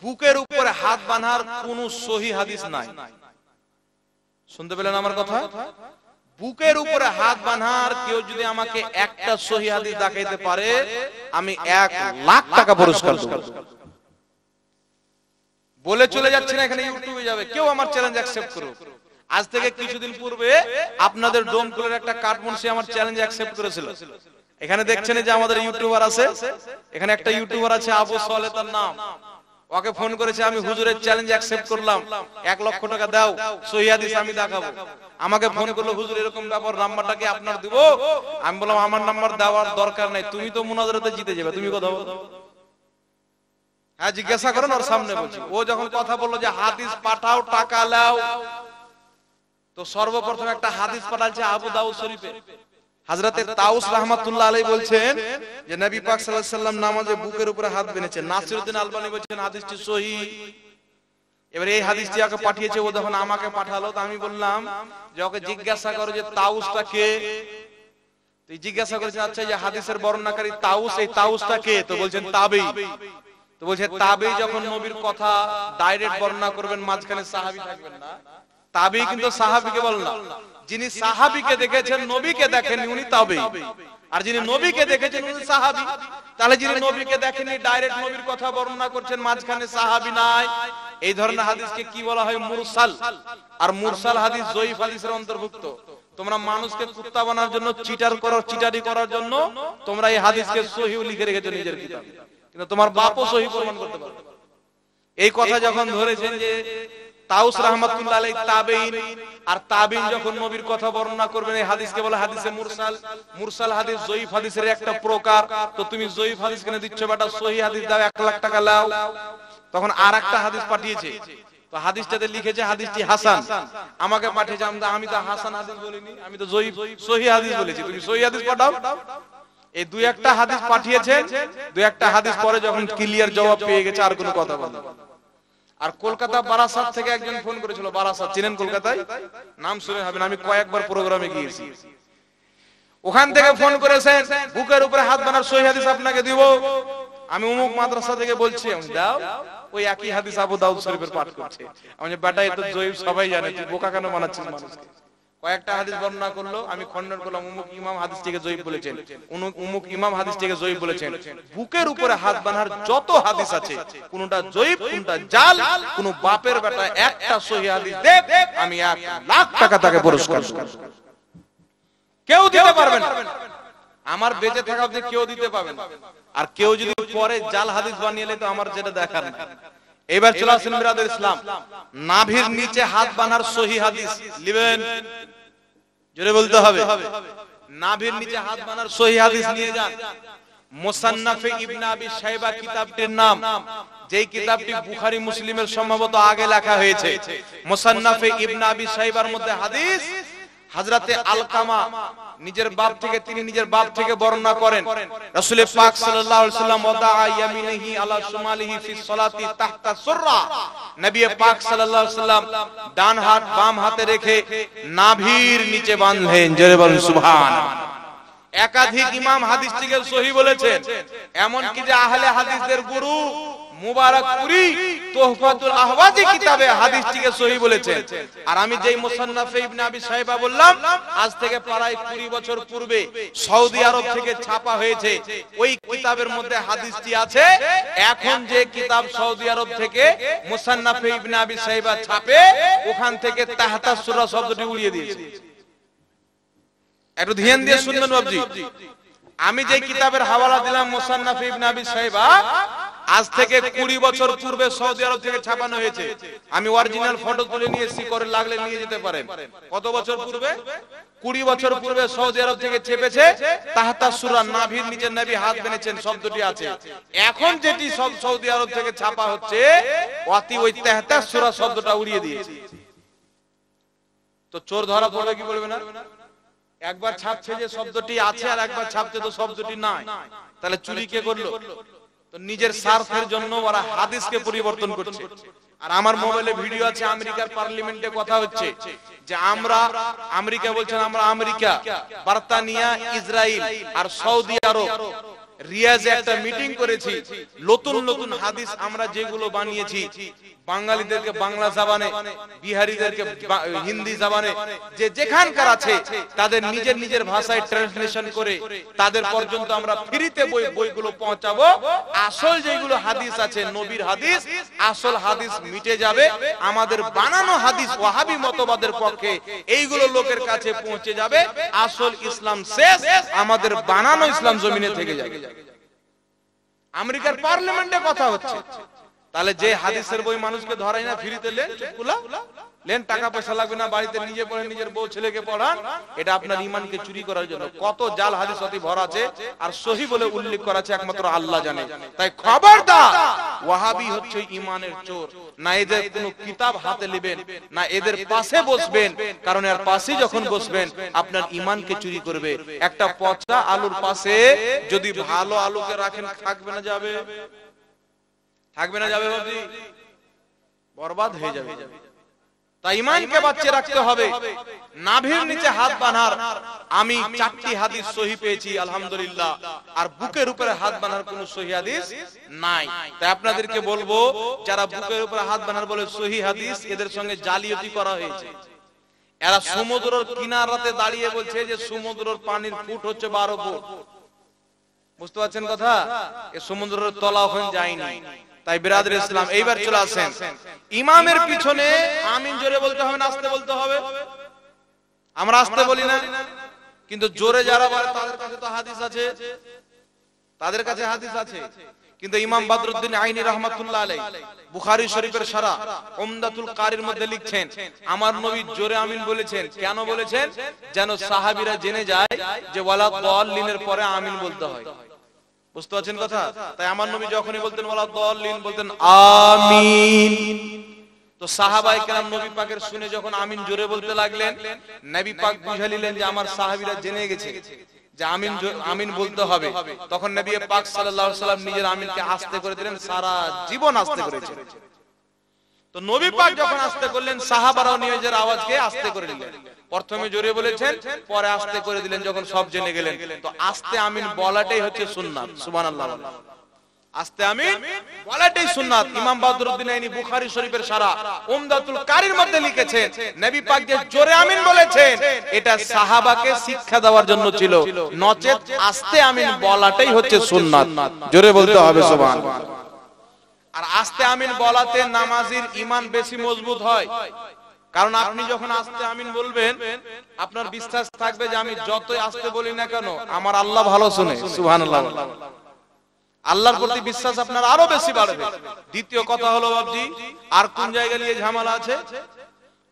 বুকের উপরে হাত বাঁধার কোন সহিহ হাদিস নাই। শুনতে পেলেন আমার কথা? বুকের উপরে হাত বাঁধার কেউ যদি আমাকে একটা সহিহ হাদিস দেখাইতে পারে, আমি 1 লাখ টাকা পুরস্কার দেব। বলে চলে যাচ্ছে না, এখানে ইউটিউবে যাবে, কেউ আমার চ্যালেঞ্জ অ্যাকসেপ্ট করুক। আজ থেকে কিছুদিন পূর্বে আপনাদের ডোমকুলের একটা কাঠমুন্সি আমার চ্যালেঞ্জ অ্যাকসেপ্ট করেছিল। এখানে দেখছেন যে আমাদের ইউটিউবার আছে, এখানে একটা ইউটিউবার আছে আবু সালেহ তার নাম, ওকে ফোন করেছে, আমি হুজুরের চ্যালেঞ্জ অ্যাকসেপ্ট করলাম, 1 লক্ষ টাকা দাও, সহিহ হাদিস আমি দেখাবো। আমাকে ফোন করলো, হুজুর এরকম ব্যাপার, নাম্বারটা কি আপনার দিব? আমি বললাম আমার নাম্বার দেওয়ার দরকার নাই, তুমি তো মুনাজারাতে জিতে যাবে, তুমি কথা বলো। হ্যাঁ জিজ্ঞাসা করেন, ওর সামনে বলছি। ও যখন কথা বললো যে হাদিস পাঠাও, টাকা লাও, তো সর্বপ্রথম একটা হাদিস পাঠাচ্ছে আবু দাউদ শরীফে। হযরতে তাউস রাহমাতুল্লাহ আলাইহি বলছেন যে নবী পাক সাল্লাল্লাহু আলাইহি ওয়াসাল্লাম নামাজে বুকের উপরে হাত বেঁধেছেন। নাসিরউদ্দিন আলবানী বলছেন হাদিসটি সহিহ। এবারে এই হাদিসটি ওকে পাঠিয়েছে, ও যখন আমাকে পাঠালো, তো আমি বললাম যে ওকে জিজ্ঞাসা করো যে তাউসটা কে। তুই জিজ্ঞাসা করেছেন আচ্ছা এই যে হাদিসের বর্ণনাকারী তাউস, এই তাউসটা কে? তো বলছেন তাবেঈ। তো বলছে তাবেঈ যখন নবীর কথা ডাইরেক্ট বর্ণনা করবেন, মাঝখানে সাহাবী থাকবেন না। তাবেঈ কিন্তু সাহাবীকে বলেন না, যিনি সাহাবীকে দেখেছেন নবীকে দেখেননি উনি তাবেঈ, আর যিনি নবীকে দেখেছেন উনি সাহাবী। তাহলে যিনি নবীকে দেখেননি ডাইরেক্ট নবীর কথা বর্ণনা করছেন, মাঝখানে সাহাবী নাই, এই ধরনের হাদিসকে কি বলা হয়? মুরসাল। আর মুরসাল হাদিস জয়ীফ হাদিসের অন্তর্ভুক্ত। তোমরা মানুষকে কুত্তা বানানোর জন্য, চিটারি করার জন্য তোমরা এই হাদিসকে সহিহ লিখে রেখেছো নিজের কিতাবে, কিন্তু তোমার বাপও সহিহ প্রমাণ করতে পারবে। এই কথা যখন ধরেছেন যে তাউস রাহমাতুল্লাহ আলাইহি তাবেঈন, আর তাবেঈন যখন নবীর কথা বর্ণনা করবেন এই হাদিসকে বলা হাদিসে মুরসাল। মুরসাল হাদিস জয়ীফ হাদিসের একটা প্রকার। তো তুমি জয়ীফ হাদিস কেন দিচ্ছ বেটা? সহিহ হাদিস দাও, 1 লাখ টাকা লাও। তখন আরেকটা হাদিস পাঠিয়েছে, তো হাদিসটাতে লিখেছে হাদিসটি হাসান। আমাকে পাঠিয়েছে, আমি তো হাসান হাদিস বলিনি, আমি তো জয়ীফ সহিহ হাদিস বলেছি, তুমি সহিহ হাদিস পাঠাও। এই 2-1টা হাদিস পাঠিয়েছেন, 2-1টা হাদিস পরে যখন ক্লিয়ার জবাব পেয়ে গেছে আর কোনো কথা বলে। আর কলকাতা বারাসাত থেকে একজন ফোন করেছিল, বারাসাত চিনেন কলকাতায়, নাম শুনে হবেন, আমি কয়েকবার প্রোগ্রামে গিয়েছি। ওখান থেকে ফোন করেছেন বুকের উপরে হাত বাঁধার সহিহ হাদিস আপনাকে দিব। আমি অমুক মাদ্রাসা থেকে বলছি, আমি দাও, ওই একই হাদিস আবু দাউদ শরীফের পাঠ করছে। আমি বেটা এ তো জয়ীফ সবাই জানে, তুই বোকা কেন বানাচ্ছিস মানুষকে? কয়েকটা হাদিস বর্ণনা করলো, আমি খণ্ডন করলাম, অমুক ইমাম হাদিসটিকে জয়ীফ বলেছেন, অমুক ইমাম হাদিসটিকে জয়ীফ বলেছেন। বুকের উপরে হাত বাঁধার যত হাদিস আছে, কোনটা জয়ীফ, কোনটা জাল, কোন বাপের বেটা একটা সহিহ হাদিস দেখ, আমি 1 লাখ টাকা তাকে পুরস্কার দেব। কেউ দিতে পারবে না, আমার বেঁচে থাকা অবধি কেউ দিতে পারবে না। আর কেউ যদি পরে জাল হাদিস বানিয়ে নেয় তো আমার যেটা দেখার না। এবার চলে আসেন বিরাদর ইসলাম, নাভির নিচে হাত বাঁধার সহিহ হাদিস নেবেন, জোরে বলতে হবে। নাভির নিচে হাত বাঁধার সহিহ হাদিস নিয়ে যান। মুসান্নাফে ইবনে আবি শাইবা কিতাবটির নাম, যেই কিতাবটি বুখারী মুসলিমের সম্ভবত আগে লেখা হয়েছে। মুসান্নাফে ইবনে আবি শাইবার মধ্যে হাদিস হযরতে আলকামা নিজের বাপ থেকে, তিনি নিজের বাপ থেকে বর্ণনা করেন, রাসূল পাক সাল্লাল্লাহু আলাইহি ওয়াসাল্লাম ওয়াদা ইয়ামিনিহি আলা শুমালিহি ফি সালাতি তাহতা সুররা, নবী পাক সাল্লাল্লাহু আলাইহি ওয়াসাল্লাম ডান হাত বাম হাতে রেখে নাভির নিচে বাঁধলেন। জোরে বলুন সুবহানাল্লাহ। একাধিক ইমাম হাদিসটিকে সহিহ বলেছেন, এমন কি যে আহলে হাদিসদের গুরু মুবারাকপুরি তোহফাতুল আহওয়াজি কিতাবে হাদিসটিকে সহিহ বলেছেন। আর আমি যেই মুসান্নাফে ইবনে আবি শাইবা বললাম, আজ থেকে প্রায় 20 বছর পূর্বে সৌদি আরব থেকে ছাপা হয়েছে, ওই কিতাবের মধ্যে হাদিসটি আছে। এখন যে কিতাব সৌদি আরব থেকে মুসান্নাফে ইবনে আবি শাইবা ছাপে, ওখান থেকে তাহতা সূরা শব্দটি উড়িয়ে দিয়েছে। একটু ধ্যান দিয়ে শুনবেন বাবজি, আমি যে কিতাবের হাওয়ালা দিলাম মুসান্নাফে ইবনে আবি শাইবা, আজ থেকে 20 বছর পূর্বে সৌদি আরব থেকে ছাপানো হয়েছে। আমি অরিজিনাল ফটো তুলে নিয়ে এসেছি, করে লাগলে নিয়ে যেতে পারেন। কত বছর পূর্বে? 20 বছর পূর্বে সৌদি আরব থেকে ছেপেছে তাহতা সূরা, নাভির নিচে নবী হাত বেঁধেছেন শব্দটি আছে। এখন যেটি সব সৌদি আরব থেকে ছাপা হচ্ছে, ওই তাহতা সূরা শব্দটা উড়িয়ে দিয়েছে। তো চোর ধরা পড়বে কি বলবে না? একবার ছাপছে যে শব্দটি আছে, আর একবার ছাপছে তো শব্দটি নাই, তাহলে চুরি কে করলো? তো নিজের স্বার্থের জন্য ওরা হাদিসকে পরিবর্তন করছে। আর আমার মোবাইলে ভিডিও আছে, আমেরিকার পার্লামেন্টে কথা হচ্ছে যে আমরা, আমেরিকা বলছেন আমরা আমেরিকা, বার্তানিয়া, ইসরায়েল আর সৌদি আরব রিয়াজে একটা মিটিং করেছি। নতুন নতুন হাদিস আমরা যেগুলো বানিয়েছি, বাঙালিদেরকে বাংলা জবানে, বিহারীদেরকে হিন্দি জবানে, যে যেখানকার আছে তাদের নিজের নিজের ভাষায় ট্রান্সলেশন করে তাদের পর্যন্ত আমরা ফ্রিতে বইগুলো পৌঁছাবো। আসল যেগুলো হাদিস আছে নবীর হাদিস, আসল হাদিস মিটে যাবে। আমাদের বানানো হাদিস ওয়াহাবি মতবাদের পক্ষে এইগুলো লোকের কাছে পৌঁছে যাবে। আসল ইসলাম শেষ, আমাদের বানানো ইসলাম জমিনে থেকে যাবে। আমেরিকার পার্লামেন্টে কথা হচ্ছে। তাহলে যে হাদিসের বই মানুষকে ধরাই না, ফ্রিতে লেন, চুপগুলা লেন, টাকা পয়সা লাগবে না, বাড়িতে নিজে পড়ে নিজের বউ ছেলেকে পড়ান। এটা আপনার ঈমানকে চুরি করার জন্য। কত জাল হাদিস অতি ভরা আছে, আর সহিহ বলে উল্লেখ করা আছে একমাত্র আল্লাহ জানে। তাই খবরদার, ওয়াহাবি হচ্ছে ঈমানের চোর। না এদের কোনো কিতাব হাতে নেবেন, না এদের পাশে বসবেন, কারণ এর পাশে যখন বসবেন আপনার ঈমানকে চুরি করবে। একটা পচা আলুর পাশে যদি ভালো আলুকে রাখেন, থাকবে না যাবে? থাকবে না যাবে? বাবজি বরবাদ হয়ে যাবে। তাই ঈমানকে বাঁচিয়ে রাখতে হবে। নাভির নিচে হাত বাঁধার আমি 4টি হাদিস সহিহ পেয়েছি আলহামদুলিল্লাহ, আর বুকের উপরে হাত বাঁধার কোনো সহিহ হাদিস নাই। তাই আপনাদেরকে বলবো, যারা বুকের উপরে হাত বাঁধার বলে সহিহ হাদিস, এদের সঙ্গে জালিয়াতি করা হয়েছে। এরা সমুদ্রের কিনারাতে দাঁড়িয়ে বলছে যে সমুদ্রের পানির ফুট হচ্ছে 12 ফুট। বুঝতে পারছেন কথা? এই সমুদ্রের তলা ওখানে যায়নি। তাই বিরাদর ইসলাম, এইবার চলে আসেন, ইমামের পিছনে আমিন জোরে বলতে হবে না আস্তে বলতে হবে? আমরা আস্তে বলি না, কিন্তু জোরে যারা বলে তাদের কাছে তো হাদিস আছে, তাদের কাছে হাদিস আছে। কিন্তু ইমাম বদরুদ্দিন আইনি রাহমাতুল্লাহ আলাইহি বুখারী শরীফের শারা উমদাতুল কারির মধ্যে লিখছেন, আমার নবী জোরে আমিন বলেছেন। কেন বলেছেন? যেন সাহাবীরা জেনে যায় যে ওয়ালা দাল্লিনের পরে আমিন বলতে হয়। বুঝতে পারছেন কথা? তাই আমার নবী যখনই বলতেন ওয়ালা দাল্লিন, বলতেন আমিন। তো সাহাবায়ে কেরাম নবী পাকের শুনে যখন আমিন জোরে বলতে লাগলেন, নবী পাক বুঝে নিলেন যে আমার সাহাবীরা জেনে গেছে যে আমিন আমিন বলতে হবে। তখন নবী পাক সাল্লাল্লাহু আলাইহি ওয়াসাল্লাম নিজের আমিনকে আস্তে করে দিলেন, সারা জীবন আস্তে করেছেন। তো নবী পাক যখন আস্তে করলেন, সাহাবারাও নিজের আওয়াজকে আস্তে করে দিলেন। প্রথমে জোরে বলেছেন, পরে আস্তে করে দিলেন যখন সব জেনে গেলেন। তো আস্তে আমিন বলাটাই হচ্ছে সুন্নাত। সুবহানাল্লাহ। আস্তে আমিন বলাটাই সুন্নাত। ইমাম বদরুদ্দিন আইনি বুখারী শরীফের সারা উমদাতুল কারীর মধ্যে লিখেছেন, নবী পাক যে জোরে আমিন বলেছেন এটা সাহাবাকে শিক্ষা দেওয়ার জন্য ছিল, নচেত আস্তে আমিন বলাটাই হচ্ছে সুন্নাত। জোরে বলতে হবে সুবহানাল্লাহ। আর আস্তে আমিন বলাতে নামাজির ঈমান বেশি মজবুত হয়, কারণ আপনি যখন আস্তে আমিন বলবেন আপনার বিশ্বাস থাকবে যে আমি যতই আস্তে বলি না কেন আমার আল্লাহ ভালো শুনে। সুবহানাল্লাহ। আল্লাহর প্রতি বিশ্বাস আপনার আরো বেশি বাড়বে। দ্বিতীয় কথা হলো বাবজি, আর কোন জায়গা নিয়ে ঝামেলা আছে?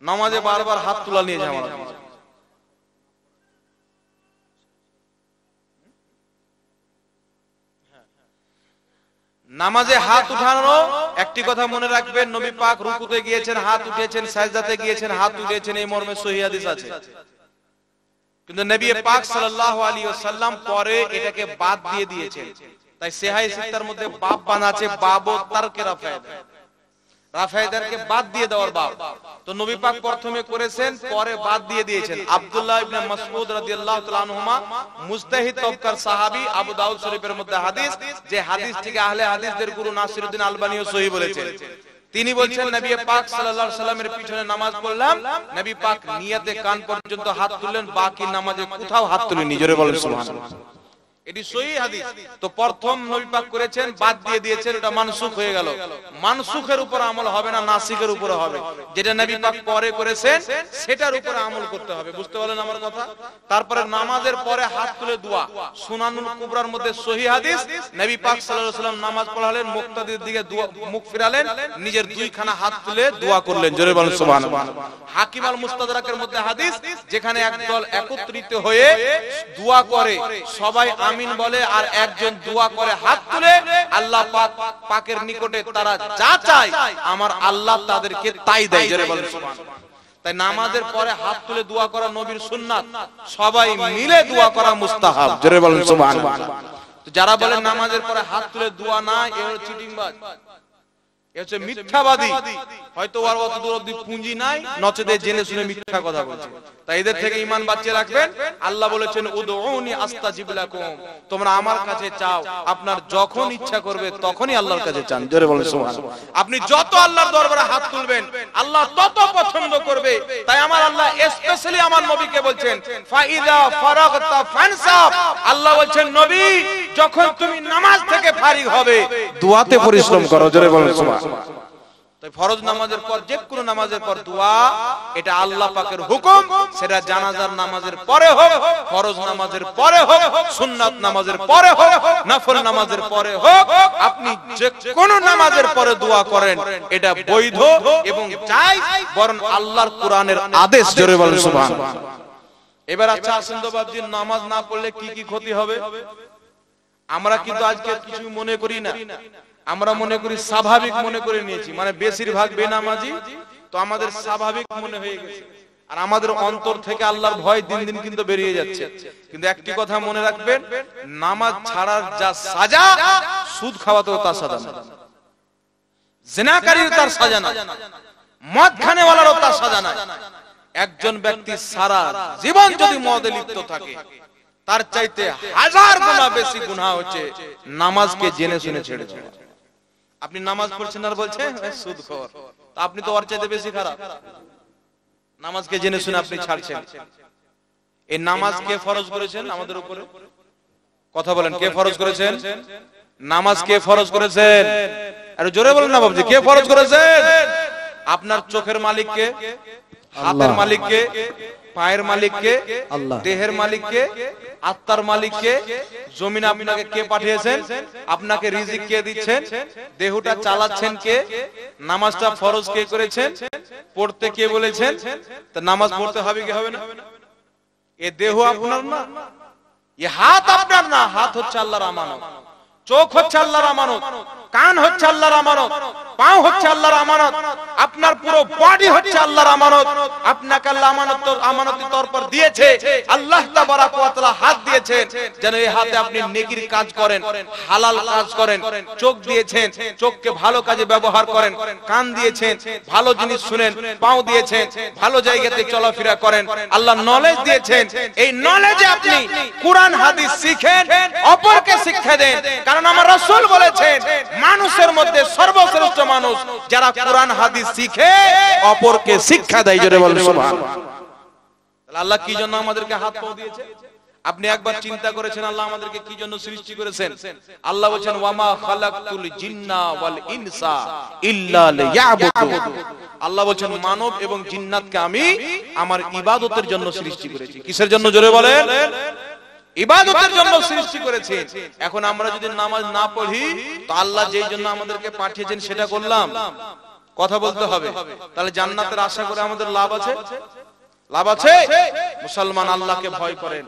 নামাজে বারবার হাত তোলা নিয়ে ঝামেলা আছে। নামাজে হাত উঠানো একটি কথা মনে রাখবেন, নবী পাক রুকুতে গিয়েছেন হাত উঠেছেন, সাজদাতে গিয়েছেন হাত উঠেছেন, এই মর্মে সহিহ হাদিস আছে। কিন্তু নবী পাক সাল্লাল্লাহু আলাইহি ওয়াসাল্লাম পরে এটাকে বাদ দিয়ে দিয়েছেন। তাই সেহাই সিত্তার মধ্যে বাব বানাচ্ছে বাব তারকে রাফায়েদারকে বাদ দিয়ে দেওয়ার বাব। তো নবী পাক প্রথমে করেছেন পরে বাদ দিয়ে দিয়েছেন। আব্দুল্লাহ ইবনে মাসউদ রাদিয়াল্লাহু তাআলা আনহুমা মুজতাহিদ তবকার সাহাবী, আবু দাউদ শরীফের মধ্যে হাদিস, যে হাদিসটিকে আহলে হাদিসদের গুরু নাসিরউদ্দিন আলবানীও সহিহ বলেছেন। তিনি বলছেন নবী পাক সাল্লাল্লাহু আলাইহি সাল্লামের পিছনে নামাজ পড়লাম, নবী পাক নিয়তে কান পর্যন্ত হাত তুললেন, বাকি নামাজে কোথাও হাত তুলেননি। জোরে বলেন সুবহানাল্লাহ। এটি সহিহ হাদিস। তো প্রথম নবী পাক করেছেন বাদ দিয়ে দিয়েছেন, এটা মানসুখ হয়ে গেল। মানসুখের উপর আমল হবে না, নাসিখের উপর হবে। যেটা নবী পাক পরে করেছেন সেটার উপর আমল করতে হবে। বুঝতে পারলেন আমার কথা? তারপরে নামাজের পরে হাত তুলে দোয়া, সুনানুল কুবরার মধ্যে সহিহ হাদিস, নবী পাক সাল্লাল্লাহু আলাইহি ওয়াসাল্লাম নামাজ পড়ালেন, মুক্তাদির দিকে মুখ ফিরালেন, নিজের দুইখানা হাত তুলে দোয়া করলেন। জোরে বলেন সুবহানাল্লাহ। হাকিম আল মুস্তাদরাকের মধ্যে হাদিস, যেখানে একদল একত্রিত হয়ে দোয়া করে, সবাই আমিন বলে আর একজন দোয়া করে হাত তুলে, আল্লাহ পাকের নিকটে তারা যা চায় আমার আল্লাহ তাদেরকে তাই দেয়। জোরে বলেন সুবহানাল্লাহ। তাই নামাজের পরে হাত তুলে দোয়া করা নবীর সুন্নাত, সবাই মিলে দোয়া করা মুস্তাহাব। জোরে বলেন সুবহানাল্লাহ। তো যারা বলেন নামাজের পরে হাত তুলে দোয়া না, এ হলো চিটিংবাজ, এ হচ্ছে মিথ্যাবাদী। হয়তো ওর অত দূর অবধি পুঁজি নাই, নচেতে জেনে শুনে মিথ্যা কথা বলছে। তাই এদের থেকে ঈমান বাঁচিয়ে রাখবেন। আল্লাহ বলেছেন উদউনি আস্তাজিব লাকুম, তোমরা আমার কাছে চাও, আপনার যখন ইচ্ছা করবে তখনই আল্লাহর কাছে চান। জোরে বলেন সুবহানাল্লাহ। আপনি যত আল্লাহর দরবারে হাত তুলবেন আল্লাহ তত পছন্দ করবে। তাই আমার আল্লাহ স্পেশালি আমার নবীকে বলছেন ফাইদা ফারাগতা ফানসাব, আল্লাহ বলছেন নবী যখন তুমি নামাজ থেকে ফারিগ হবে দোয়াতে পরিশ্রম করো। জোরে বলেন সুবহানাল্লাহ। তাই ফরজ নামাজের পর, যে কোনো নামাজের পর দোয়া, এটা আল্লাহ পাকের হুকুম। সেটা জানাজার নামাজের পরে হোক, ফরজ নামাজের পরে হোক, সুন্নাত নামাজের পরে হোক, নফল নামাজের পরে হোক, আপনি যে কোনো নামাজের পরে দোয়া করেন এটা বৈধ এবং জায়েজ, বরং আল্লাহর কোরআনের আদেশ। জোরে বলেন সুবহানাল্লাহ। এবার আচ্ছা আসেন তো বাবজি, নামাজ না পড়লে কি কি ক্ষতি হবে? আমরা কিন্তু আজকে কিছু মনে করি না, আমরা মনে করি স্বাভাবিক মনে করে নিয়েছি, মানে বেশিরভাগ বেনামাজি তো আমাদের স্বাভাবিক মনে হয়ে গেছে। আর আমাদের অন্তর থেকে আল্লাহর ভয় দিন দিন কিন্তু বেরিয়ে যাচ্ছে। কিন্তু একটি কথা মনে রাখবেন, নামাজ ছাড়ার যা সাজা, সুদ খাওয়াতেও তার সাজা না, জিনাকারীর তার সাজা না, মদ খানেওয়ালারও তার সাজা না। একজন ব্যক্তি সারা জীবন যদি মদে লিপ্ত থাকে তার চাইতে হাজার গুণা বেশি গুনাহ হচ্ছে নামাজকে জেনে শুনে ছেড়েছে। আপনি নামাজ পড়ছেন আর বলছেন সুদখোর, তা আপনি তো ওর চাইতে বেশি খারাপ। নামাজকে জেনে শুনে আপনি ছাড়ছেন। এই নামাজ কে ফরজ করেছেন আমাদের উপরে? কথা বলেন, কে ফরজ করেছেন? নামাজ কে ফরজ করেছেন? আরে জোরে বলেন না বাবজি, কে ফরজ করেছেন? আপনার চোখের মালিক কে? হাতের মালিক কে? পায়ের মালিক কে? আল্লাহ। দেহের মালিক কে? আত্মার মালিক কে? জমিনে আপনাকে কে পাঠিয়েছেন? আপনাকে রিজিক কে দিচ্ছেন? দেহটা চালাচ্ছেন কে? নামাজটা ফরজ কে করেছেন? পড়তে কে বলেছেন? তা নামাজ পড়তে হবে কি হবে না? এ দেহ আপনার না, এ হাত আপনার না, হাত হচ্ছে আল্লাহর আমানত, চোখ হচ্ছে আল্লাহর আমানত, কান হচ্ছে আল্লাহর আমানত, পাও হচ্ছে আল্লাহর আমানত, আপনার পুরো বডি হচ্ছে আল্লাহর আমানত। আপনাকে আল্লাহ আমানতের তরফ থেকে দিয়েছে। আল্লাহ তাবারাক ওয়া তাআলা হাত দিয়েছেন যেন এই হাতে আপনি নেকির কাজ করেন, হালাল কাজ করেন। চোখ দিয়েছেন, চোখকে ভালো কাজে ব্যবহার করেন। কান দিয়েছেন, ভালো জিনিস শুনেন। পাও দিয়েছেন, ভালো জায়গাতে চলাফেরা করেন। আল্লাহ নলেজ দিয়েছেন, এই নলেজে আপনি কোরআন হাদিস শিখেন, অপরকে শিক্ষা দেন। কারণ আমার রাসূল বলেছেন মানুষের মধ্যে সর্বশ্রেষ্ঠ মানুষ যারা কোরআন হাদিস শিখে অপরকে শিক্ষা দেয়। জোরে বলেন সুবহানাল্লাহ। তাহলে আল্লাহ কি জন্য আমাদেরকে হাত পা দিয়েছে? আপনি একবার চিন্তা করেছেন আল্লাহ আমাদেরকে কি জন্য সৃষ্টি করেছেন? আল্লাহ বলেন ওয়ামা খালাকতুল জিন্না ওয়াল ইনসা ইল্লা লিয়াবুদুন। আল্লাহ বলেন মানব এবং জিন্নাতকে আমি আমার ইবাদতের জন্য সৃষ্টি করেছি। কিসের জন্য? জোরে বলেন। ইবাদতের জন্য সৃষ্টি করেছেন। এখন আমরা যদি নামাজ না পড়ি তো আল্লাহ যেই জন্য আমাদেরকে পাঠিয়েছেন সেটা করলাম? কথা বলতে হবে। তাহলে জান্নাতের আশা করে আমাদের লাভ আছে? লাভ আছে? মুসলমান আল্লাহকে ভয় করেন,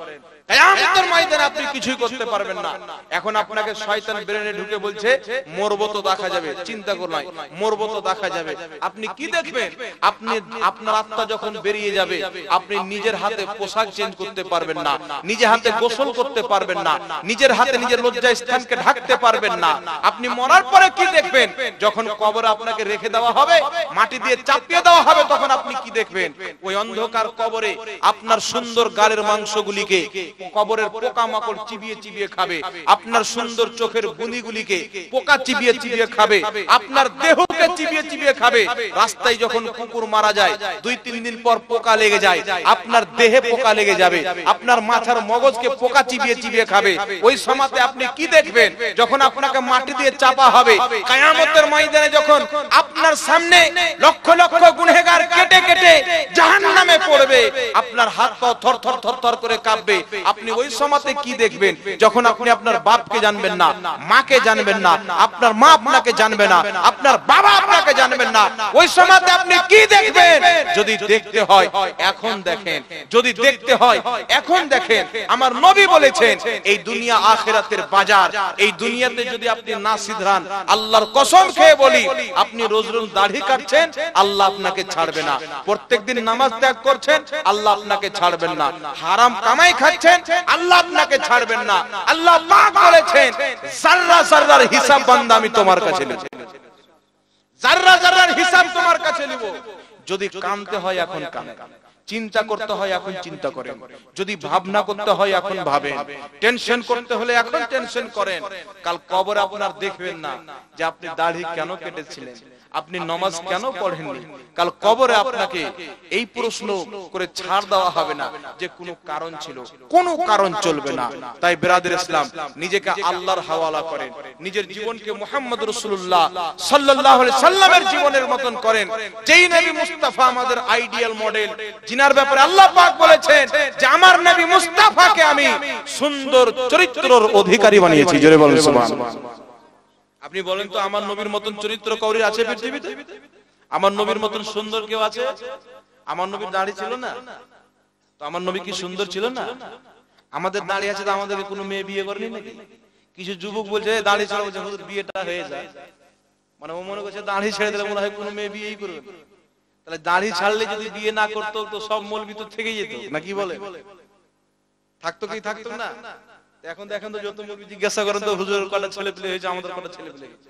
কিয়ামতের ময়দানে আপনি কিছুই করতে পারবেন না। এখন আপনাকে শয়তান ব্রেনে ঢুকে বলছে মরবো তো দেখা যাবে, চিন্তা করুন মরবো তো দেখা যাবে। আপনি কি দেখবেন? আপনি আপনার আত্মা যখন বেরিয়ে যাবে আপনি নিজের হাতে পোশাক চেঞ্জ করতে পারবেন না, নিজের হাতে গোসল করতে পারবেন না, নিজের হাতে নিজের লজ্জা স্থানকে ঢাকতে পারবেন না। আপনি মরার পরে কি দেখবেন? যখন কবরে আপনাকে রেখে দেওয়া হবে, মাটি দিয়ে চাপিয়ে দেওয়া হবে, তখন আপনি কি দেখবেন? ওই অন্ধকার কবরে আপনার সুন্দর গালের মাংসগুলিকে কবরের পোকামাকড় চিবিয়ে চিবিয়ে খাবে, আপনার সুন্দর চোখের বুঁদিগুলিকে পোকা চিবিয়ে চিবিয়ে খাবে, আপনার দেহকে চিবিয়ে চিবিয়ে খাবে। রাস্তায় যখন কুকুর মারা যায় 2-3 দিন পর পোকা লেগে যায়, আপনার দেহে পোকা লেগে যাবে, আপনার মাথার মগজকে পোকা চিবিয়ে চিবিয়ে খাবে। ওই সময়তে আপনি কি দেখবেন? যখন আপনাকে মাটি দিয়ে চাপা হবে, কিয়ামতের ময়দানে যখন আপনার সামনে লক্ষ লক্ষ গুনাহগার কেটে কেটে জাহান্নামে পড়বে, আপনার হাত পা থরথর থরথর করে কাঁপবে। আপনি ওই সময়তে কি দেখবেন? যখন আপনি আপনার বাপকে জানবেন না, মাকে জানবেন না, আপনার মা আপনাকে জানবে না, আপনার বাবা আপনাকে জানবেন না, ওই সময়তে আপনি কি দেখবেন? যদি দেখতে হয় এখন দেখেন, যদি দেখতে হয় এখন দেখেন। আমার নবী বলেছেন এই দুনিয়া আখিরাতের বাজার। এই দুনিয়াতে যদি আপনি না সিধরান, আল্লাহর কসম খেয়ে বলি, আপনি রোজ রোজ দাড়ি কাটছেন, আল্লাহ আপনাকে ছাড়বে না। প্রত্যেকদিন নামাজ ত্যাগ করছেন, আল্লাহ আপনাকে ছাড়বেন না। হারাম কামাই খাচ্ছেন, আল্লাহ আপনাকে ছাড়বেন না। আল্লাহ পাক বলেছেন যাররা যাররার হিসাব বান্দা আমি তোমার কাছে নেব, যাররা যাররার হিসাব তোমার কাছে নেব। যদি কানতে হয় এখন কান, চিন্তা করতে হয় এখন চিন্তা করেন, যদি ভাবনা করতে হয় এখন ভাবেন, টেনশন করতে হলে এখন টেনশন করেন। কাল কবরে আপনার দেখবেন না যে আপনি দাড়ি কেন কেটেছিলেন, আপনি নামাজ কেন পড়েননি। কাল কবরে আপনাকে এই প্রশ্ন করে ছাড় দেওয়া হবে না যে কোনো কারণ ছিল, কোনো কারণ চলবে না। তাই বিরাদর ইসলাম, নিজেকে আল্লাহর হাওয়ালা করেন, নিজের জীবনকে মুহাম্মদ রাসূলুল্লাহ সাল্লাল্লাহু আলাইহি সাল্লামের জীবনের মতন করেন। যেই নবী মুস্তাফা আমাদের আইডিয়াল মডেল, জিনার ব্যাপারে আল্লাহ পাক বলেছেন যে আমার নবী মুস্তাফাকে আমি সুন্দর চরিত্রের অধিকারী বানিয়েছি। জোরে বলেন সুবহানাল্লাহ। আপনি বলেন তো আমার নবীর মতন চরিত্র কাউরি আছে পৃথিবীতে? আমার নবীর মতন সুন্দর কেউ আছে? আমার নবীর দাড়ি ছিল না তো আমার নবী কি সুন্দর ছিল না? আমাদের দাড়ি আছে তো আমাদেরকে কোনো মেয়ে বিয়ে করেনি নাকি? কিছু যুবক বলছে দাড়ি ছাড়া বলছে হুজুর বিয়েটা হয়ে যায়, মানে ও মনে করছে দাড়ি ছেড়ে দিলে মনে হয় কোনো মেয়ে বিয়েই করবে। তাহলে দাড়ি ছাড়লে যদি বিয়ে না করতো তো সব মৌলবি তো থেকেই যেত না, কি বলে? থাকতো কি থাকতো না? এখন দেখেন তো যত মৌলবি জিজ্ঞাসা করেন তো হুজুরের কটা ছেলে পেলে হয়েছে, আমাদের কটা ছেলে পেলে হয়েছে।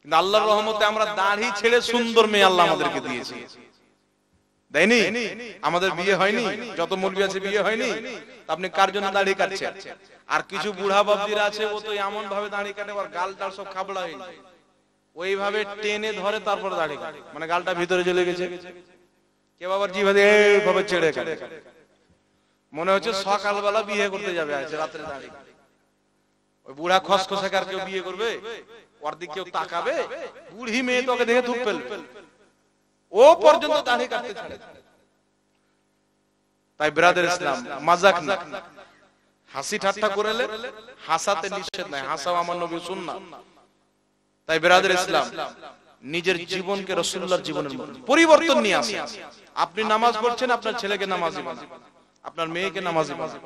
কিন্তু আল্লাহর রহমতে আমরা দাড়ি ছেড়ে সুন্দর মেয়ে আল্লাহ আমাদেরকে দিয়েছে, দেয়নি? আমাদের বিয়ে হয়নি, যত মৌলবি আছে বিয়ে হয়নি। আপনি কার জন্য দাড়ি কাটছেন? আর কিছু বুড়া বাবজিরা আছে ও তো এমন ভাবে দাড়ি কাটে আর গাল টাল সব খাবড়া হয়ে যায়, ওইভাবে টেনে ধরে তারপর দাড়ি কাটে, মানে গালটা ভিতরে চলে গেছে। কেউ আবার জিভাবে এইভাবে ছেড়ে কাটে, মনে হচ্ছে সকালবেলা বিয়ে করতে যাবে, আছে রাত্রে দাড়ি। ওই বুড়া খসখসাকে আর কেউ বিয়ে করবে? ওর দিকে কেউ তাকাবে? বুড়ি মেয়ে তোকে দেখে ধূপ ফেলবে, ও পর্যন্ত দাড়ি কাটতে ছাড়ে। তাই ব্রাদার ইসলাম, মাজাক না, হাসি ঠাট্টা করলে হাসাতে নিষেধ নাই, হাসাও আমার নবীর সুন্নাত। তাই ব্রাদার ইসলাম, নিজের জীবনকে রাসূলুল্লাহর জীবনের মতো পরিবর্তন নিয়ে আসেন। আপনি নামাজ পড়ছেন, আপনার ছেলেকে নামাজি বানান, আপনার মেয়েকে নামাজি বানান,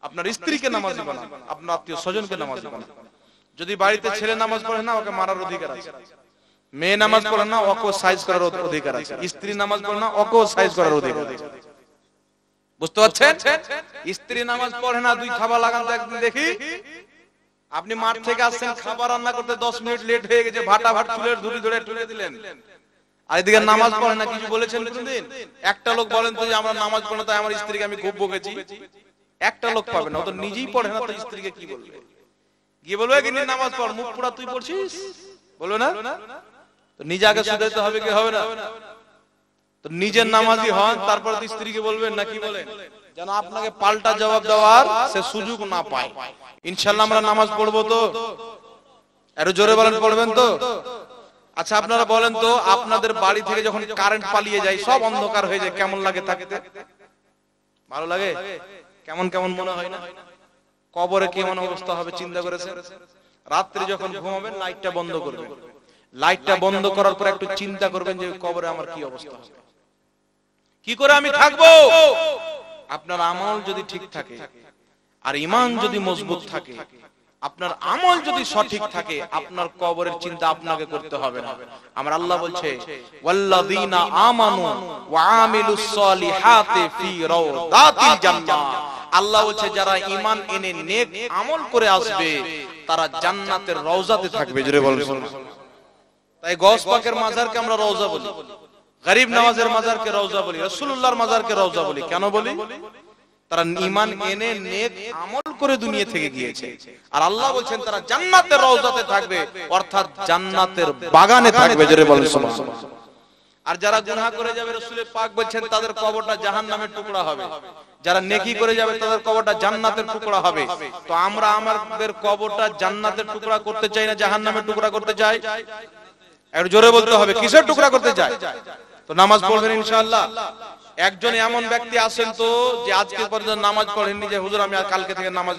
আপনার স্ত্রীকে নামাজি বানান, আপনার আত্মীয় স্বজনকে নামাজি বানান। যদি বাড়িতে ছেলে নামাজ পড়ে না, ওকে মারার অধিকার আছে। মেয়ে নামাজ পড়ে না, ওকে সাইজ করার অধিকার আছে। স্ত্রী নামাজ পড়ে না, ওকে সাইজ করার অধিকার আছে। বুঝতে পারছেন? স্ত্রী নামাজ পড়ে না, 2 খাবার লাগান তো একদিন দেখি। আপনি মাঠ থেকে আসছেন, খাবার রান্না করতে 10 মিনিট লেট হয়ে গেছে, ভাটা ভাট চুলের ধুরি ধরে তুলে দিলেন, আর এদিকে নামাজ পড়ে না। কিছু বলেছেন কোনদিন? একটা লোক বলেন তো যে আমরা নামাজ পড়ে না তাই আমার স্ত্রীকে আমি খুব বকেছি? একটা লোক পাবে না, ও তো নিজেই পড়ে না, তো স্ত্রীকে কি বলবে? গিয়ে বলবে কিন্তু নামাজ পড়, মুখ পোড়া তুই পড়ছিস, বলবে না? তো নিজে আগে শুধাইতে হবে কি হবে না? তো নিজের নামাজি হন, তারপর তো স্ত্রীকে বলবেন না, কি বলেন, যেন আপনাকে পাল্টা জবাব দেওয়ার সে সুযোগ না পায়। ইনশাআল্লাহ আমরা নামাজ পড়বো তো? আরো জোরে বলেন, পড়বেন তো? আচ্ছা আপনারা বলেন তো, আপনাদের বাড়ি থেকে যখন কারেন্ট পালিয়ে যায়, সব অন্ধকার হয়ে যায়, কেমন লাগে থাকতে? ভালো লাগে? কেমন কেমন মনে হয় না? কবরে কেমন অবস্থা হবে চিন্তা করেছেন? রাত্রে যখন ঘুমাবেন লাইটটা বন্ধ করবেন, লাইটটা বন্ধ করার পর একটু চিন্তা করবেন যে কবরে আমার কি অবস্থা হবে, কি করে আমি থাকবো? আপনার আমল যদি ঠিক থাকে আর ঈমান যদি মজবুত থাকে, আপনার আমল যদি সঠিক থাকে, আপনার কবরের চিন্তা আপনাকে করতে হবে না। আমার আল্লাহ বলছে ওয়াল্লাযীনা আমানু ওয়া আমিলুস সলিহাতি ফি রাওদাতিল জান্নাহ। আল্লাহ বলছে যারা ঈমান এনে নেক আমল করে আসবে তারা জান্নাতের রওজাতে থাকবে। জোরে বলেন সুবহানাল্লাহ। তাই গওস পাকের মাজারকে আমরা রওজা বলি, গরিব নওয়াজের মাজারকে রওজা বলি, রাসূলুল্লাহর মাজারকে রওজা বলি। কেন বলি? তারা ঈমান এনে নেক আমল করে দুনিয়া থেকে গিয়েছে, আর আল্লাহ বলেন তারা জান্নাতের রওজাতে থাকবে, অর্থাৎ জান্নাতের বাগানে থাকবে। জোরে বলেন সুবহানাল্লাহ। আর যারা গুনাহ করে যাবে, রাসূল পাক বলেন তাদের কবরটা জাহান্নামের টুকরা হবে, যারা নেকি করে যাবে তাদের কবরটা জান্নাতের টুকরা হবে। তো আমরা আমাদের কবরটা জান্নাতের টুকরা করতে চাই না জাহান্নামের টুকরা করতে চাই? একটু জোরে বলতে হবে, কিসের টুকরা করতে চাই? তো নামাজ পড়বেন ইনশাআল্লাহ। একজন এমন ব্যক্তি আছেন তো যে আজকে পর্যন্ত নামাজ পড়েননি, যে হুজুর আমি কালকে থেকে নামাজ,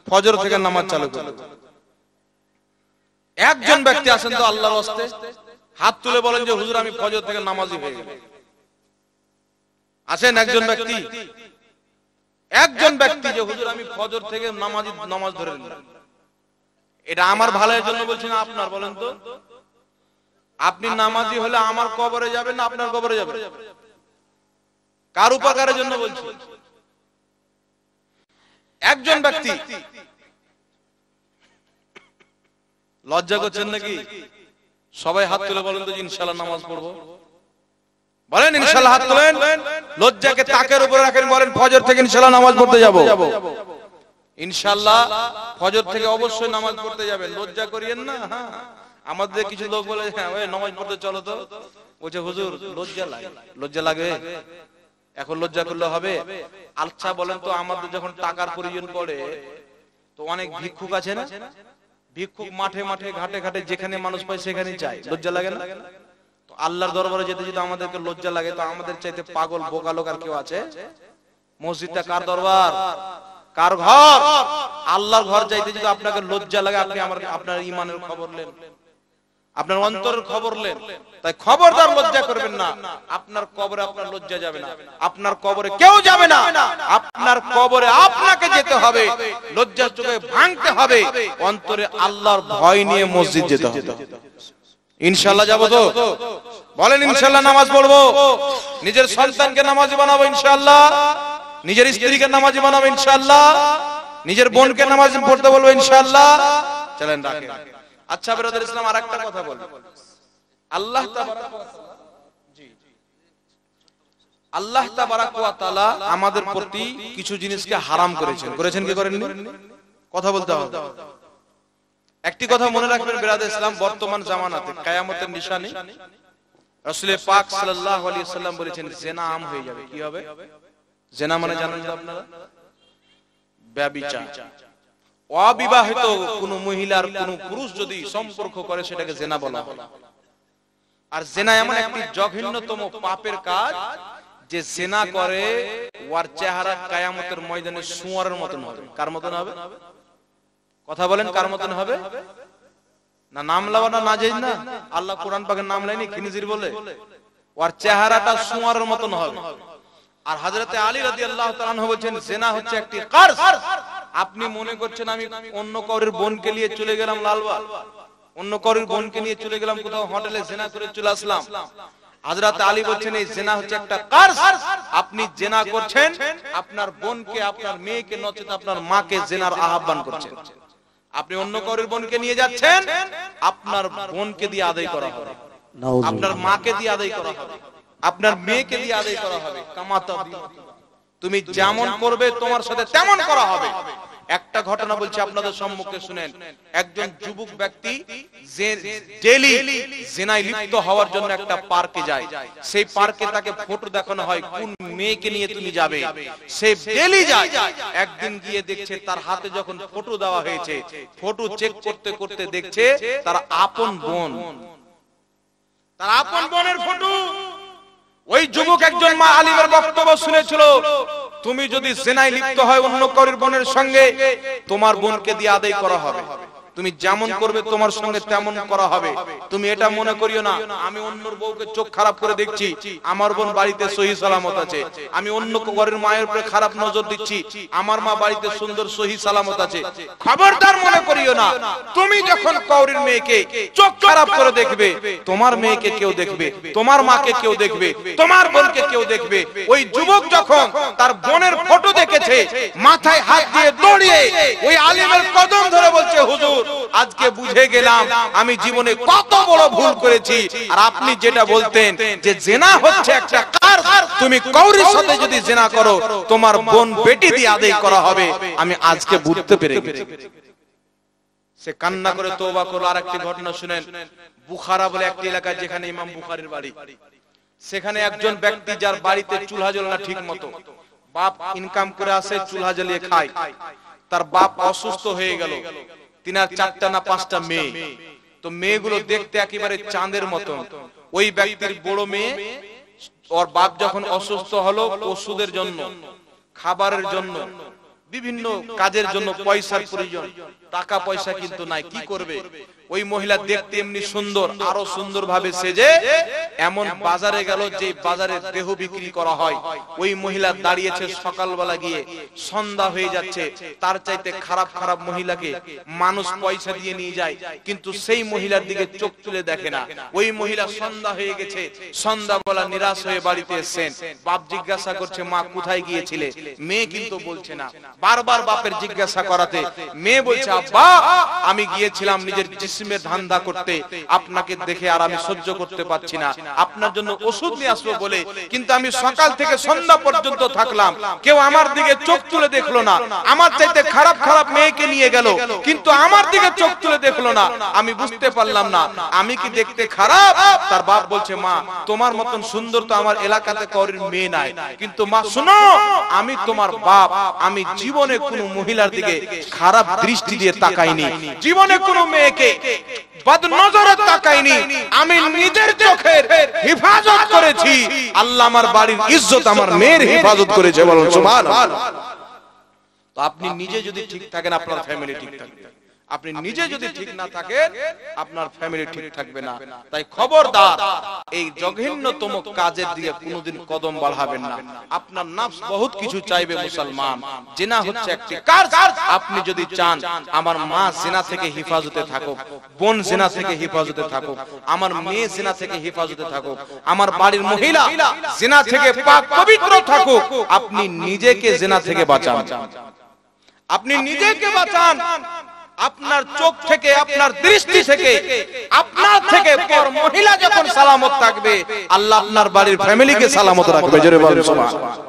ফজর থেকে নামাজ চালু করব। একজন ব্যক্তি আছেন তো আল্লাহর ওয়াস্তে হাত তুলে বলেন যে হুজুর আমি ফজর থেকে নামাজি হয়ে গেলাম? আছেন একজন ব্যক্তি? একজন ব্যক্তি যে হুজুর আমি ফজর থেকে নামাজ ধরে নিলাম। এটা আমার ভালোর জন্য বলছি না আপনার? বলেন তো, আপনি নামাজি হলে আমার কবরে যাবেন না আপনার কবরে যাবেন? কার উপকারের জন্য বলছি? একজন ব্যক্তি, লজ্জা করছেন নাকি? সবাই হাত তুলে বলেন তো ইনশাআল্লাহ নামাজ পড়বো। বলেন ইনশাআল্লাহ, হাত তুলেন। লজ্জাকে তাকের উপরে রাখেন, বলেন ফজর থেকে ইনশাআল্লাহ নামাজ পড়তে যাব। ইনশাআল্লাহ ফজর থেকে অবশ্যই নামাজ পড়তে যাবেন, লজ্জা করিয়েন না। হ্যাঁ, আমাদের কিছু লোক বলে হ্যাঁ ওই নামাজ পড়তে চলো তো, বলছে হুজুর লজ্জা লাগে। লজ্জা লাগে? এখন লজ্জা করলে হবে? আচ্ছা বলেন তো, আমাদের যখন টাকার প্রয়োজন পড়ে তো অনেক ভিক্ষুক আছে না? ভিক্ষুক মাঠে মাঠে ঘাটে ঘাটে যেখানে মানুষ পায় সেখানে যায়, লজ্জা লাগে না? তো আল্লাহর দরবারে যেতে যদি আমাদেরকে লজ্জা লাগে, তো আমাদের চাইতে পাগল বোকা লোক আর কেউ আছে? মসজিদটা কার দরবার, কার ঘর? আল্লাহর ঘর যাইতে যদি আপনাকে লজ্জা লাগে, আপনি আপনার ঈমানের খবর নেন, আপনার অন্তরের খবর নেন। তাই খবরদার লজ্জা করবেন না। আপনার কবরে আপনার লজ্জা যাবে না, আপনার কবরে কেউ যাবে না। আপনার কবরে আপনাকে যেতে হবে, লজ্জার চোখে ভাঙতে হবে, অন্তরে আল্লাহর ভয় নিয়ে মসজিদ যেতে হবে। ইনশাআল্লাহ যাবো তো? বলেন ইনশাআল্লাহ নামাজ পড়বো। নিজের সন্তানকে নামাজি বানাবো ইনশাআল্লাহ, নিজের স্ত্রীকে নামাজি বানাবো ইনশাআল্লাহ, নিজের বোনকে নামাজ পড়তে বলবো ইনশাআল্লাহ। চলেন রাখেন। আচ্ছা ব্রাদার ইসলাম, আরেকটা কথা বলবো। আল্লাহ তাবারাক ওয়া তাআলা আমাদের প্রতি কিছু জিনিসকে হারাম করেছেন। করেছেন কি করেননি? কথা বলতে হবে। একটি কথা মনে রাখবেন ব্রাদার ইসলাম, বর্তমান জামানাতে কিয়ামতের নিশানি, রাসূল পাক সাল্লাল্লাহু আলাইহি ওয়াসাল্লাম বলেছেন জিনা আম হয়ে যাবে। কি হবে? জিনা মানে জানেন তো আপনারা? ব্যভিচার। অবিবাহিত কোন মহিলার কোন পুরুষ যদি সম্পর্ক করে সেটাকে জিনা বলা হয়। আর জিনা এমন একটি জঘন্যতম পাপের কাজ যে জিনা করে ওর চেহারা কিয়ামতের ময়দানে শুয়োরের মতন হবে। কার মতন হবে? কথা বলেন, কার মতন হবে? না নাম লাওয়ানা না যাই না, আল্লাহ কোরআন পাকের নাম লাইনি খিনজির বলে, ওর চেহারাটা শুয়োরের মতন হবে। আর হযরতে আলী রাদিয়াল্লাহু তাআলা আনহু বলেন জিনা হচ্ছে একটি কারস। আপনি মনে করছেন আমি অন্য কারোর বোনকে নিয়ে চলে গেলাম লালবাগ, অন্য কারোর বোনকে নিয়ে চলে গেলাম কোথাও হোটেলে, জিনা করে চলে আসলাম। হযরত আলী বলেন এই জিনা হচ্ছে একটা কারস। আপনি জিনা করছেন, আপনার বোনকে, আপনার মেয়েকে, নচেত আপনার মাকে জিনার আহ্বান করছেন। আপনি অন্য কারোর বোনকে নিয়ে যাচ্ছেন, আপনার বোনকে দিয়ে আদায় করা হবে, আপনার মাকে দিয়ে আদায় করা হবে, আপনার মেয়েকে দিয়ে আদায় করা হবে। কামাতা তুমি যেমন করবে তোমার সাথে তেমন করা হবে। একটা ঘটনা বলছি আপনাদের সম্মুখে শুনেন। একজন যুবক ব্যক্তি যে ডেইলি জিনায় লিপ্ত হওয়ার জন্য একটা পার্কে যায়। সেই পার্কে তাকে ফটো দেখানো হয়, কোন মেয়েকে নিয়ে তুমি যাবে। সে ডেইলি যায়। একদিন গিয়ে দেখছে তার হাতে যখন ফটো দেওয়া হয়েছে, ফটো চেক করতে করতে দেখছে তার আপন বোন, তার আপন বোনের ফটো। ওই যুবক একজন মা আলিমের বক্তব্য শুনেছিল, তুমি যদি জিনায় লিপ্ত হয় অন্য কারোর বোনের সঙ্গে, তোমার বোনকে দিয়ে আদায় করা হবে। তুমি যেমন করবে তোমার সঙ্গে তেমন করা হবে। তুমি এটা মনে করিও না আমি অন্যর বউকে চোখ খারাপ করে দেখছি, আমার বোন বাড়িতে সহি সালামত আছে। আমি অন্য ঘরের মায়ের উপরে খারাপ নজর দিচ্ছি, আমার মা বাড়িতে সুন্দর সহি সালামত আছে। খবরদার মনে করিও না, তুমি যখন কাউরির মেয়েকে চোখ খারাপ করে দেখবে, তোমার মেয়েকে কেউ দেখবে, তোমার মাকে কেউ দেখবে, তোমার বোনকে কেউ দেখবে। ওই যুবক যখন তার বোনের ফটো দেখেছে, মাথায় হাত দিয়ে দৌড়িয়ে ওই আলিমের কদম ধরে বলছে, হুজুর আজকে বুঝে গেলাম আমি জীবনে কত বড় ভুল করেছি। আর আপনি যেটা বলতেন যে জিনা হচ্ছে একটা কার, তুমি কাউরির সাথে যদি জিনা করো তোমার বোন বেটি দিয়ে আদায় করা হবে, আমি আজকে বুঝতে পেরে গেছি। সে কান্না করে তওবা করলো। আরেকটি ঘটনা শুনেন, বুখারা বলে একটি এলাকা যেখানে ইমাম বুখারীর বাড়ি। সেখানে একজন ব্যক্তি যার বাড়িতে চুলা জ্বলে না ঠিক মতো, বাপ ইনকাম করে আসে চুলা জ্বালিয়ে খায়। তার বাপ অসুস্থ হয়ে গেল, তিনার 4টা না 5টা মেয়ে। তো মেয়েগুলো দেখতে একেবারে চাঁদের মতো। ওই ব্যক্তির বড় মেয়ে, ওর বাপ যখন অসুস্থ হলো, ওষুধের জন্য, খাবারের জন্য, বিভিন্ন কাজের জন্য পয়সার প্রয়োজন, টাকা পয়সা কিন্তু নাই, কি করবে? ওই মহিলা দেখতে এমনি সুন্দর, আরো সুন্দর ভাবে সেজে এমন বাজারে গেল যে বাজারে দেহ বিক্রি করা হয়। ওই মহিলা দাঁড়িয়েছে, সকালবেলা গিয়ে সন্ধ্যা হয়ে যাচ্ছে, তার চাইতে খারাপ খারাপ মহিলাকে মানুষ পয়সা দিয়ে নিয়ে যায়, কিন্তু সেই মহিলার দিকে চোখ তুলে দেখে না। ওই মহিলা সন্ধ্যা হয়ে গেছে, সন্ধ্যাবেলা নিরাশ হয়ে বাড়িতে এসেছেন। বাপ জিজ্ঞাসা করছে, মা কোথায় গিয়েছিলে? মেয়ে কিন্তু বলছে না। বারবার বাপের জিজ্ঞাসা করাতে মেয়ে বলছে, আব্বা আমি গিয়েছিলাম নিজের জিসমের ধান্দা করতে, আপনাকে দেখে আর আমি সহ্য করতে পারছি না, আপনার জন্য ওষুধ নিয়ে আসবো বলে, কিন্তু আমি সকাল থেকে সন্ধ্যা পর্যন্ত থাকলাম, কেউ আমার দিকে চোখ তুলে দেখলো না। আমার চাইতে খারাপ খারাপ মেয়েকে নিয়ে গেল, কিন্তু আমার দিকে চোখ তুলে দেখলো না। আমি বুঝতে পারলাম না আমি কি দেখতে খারাপ? তার বাপ বলছে, মা তোমার মতন সুন্দর তো আমার এলাকাতে কারোর মেয়ে নাই, কিন্তু মা শোনো, আমি তোমার বাপ, আমি জীবনে কোনো মহিলার দিকে খারাপ দৃষ্টি দিয়ে তাকাইনি, জীবনে কোনো মেয়েকে বদনজরে তাকাইনি, আমি নিজের চোখের হেফাজত করেছি। আল্লাহ আমার বাড়ির ইজ্জত আমার মেয়ের হেফাজত করেছে, বলুন সুবহানাল্লাহ। তো আপনি নিজে যদি ঠিক থাকেন, আপনার ফ্যামিলি ঠিক থাকবে। আপনি নিজে যদি ঠিক না থাকেন, আপনার ফ্যামিলি ঠিক থাকবে না। তাই খবরদার এই জঘন্যতম কাজের দিকে কোনোদিন কদম বাড়াবেন না। আপনার নফস বহুত কিছু চাইবে মুসলমান, জিনা হচ্ছে একটি কাজ। আপনি যদি চান আমার মা জিনা থেকে হেফাজতে থাকুক, বোন জিনা থেকে হেফাজতে থাকুক, আমার মেয়ে জিনা থেকে হেফাজতে থাকুক, আমার বাড়ির মহিলা জিনা থেকে পাক পবিত্র থাকুক, আপনি নিজেকে জিনা থেকে বাঁচান। আপনি নিজেকে বাঁচান। আপনার চোখ থেকে, আপনার দৃষ্টি থেকে, আপনার থেকে পর মহিলা যখন সালামত থাকবে, আল্লাহ আপনার বাড়ির ফ্যামিলিকে সালামত রাখবে। জোরে বলুন সুবহানাল্লাহ।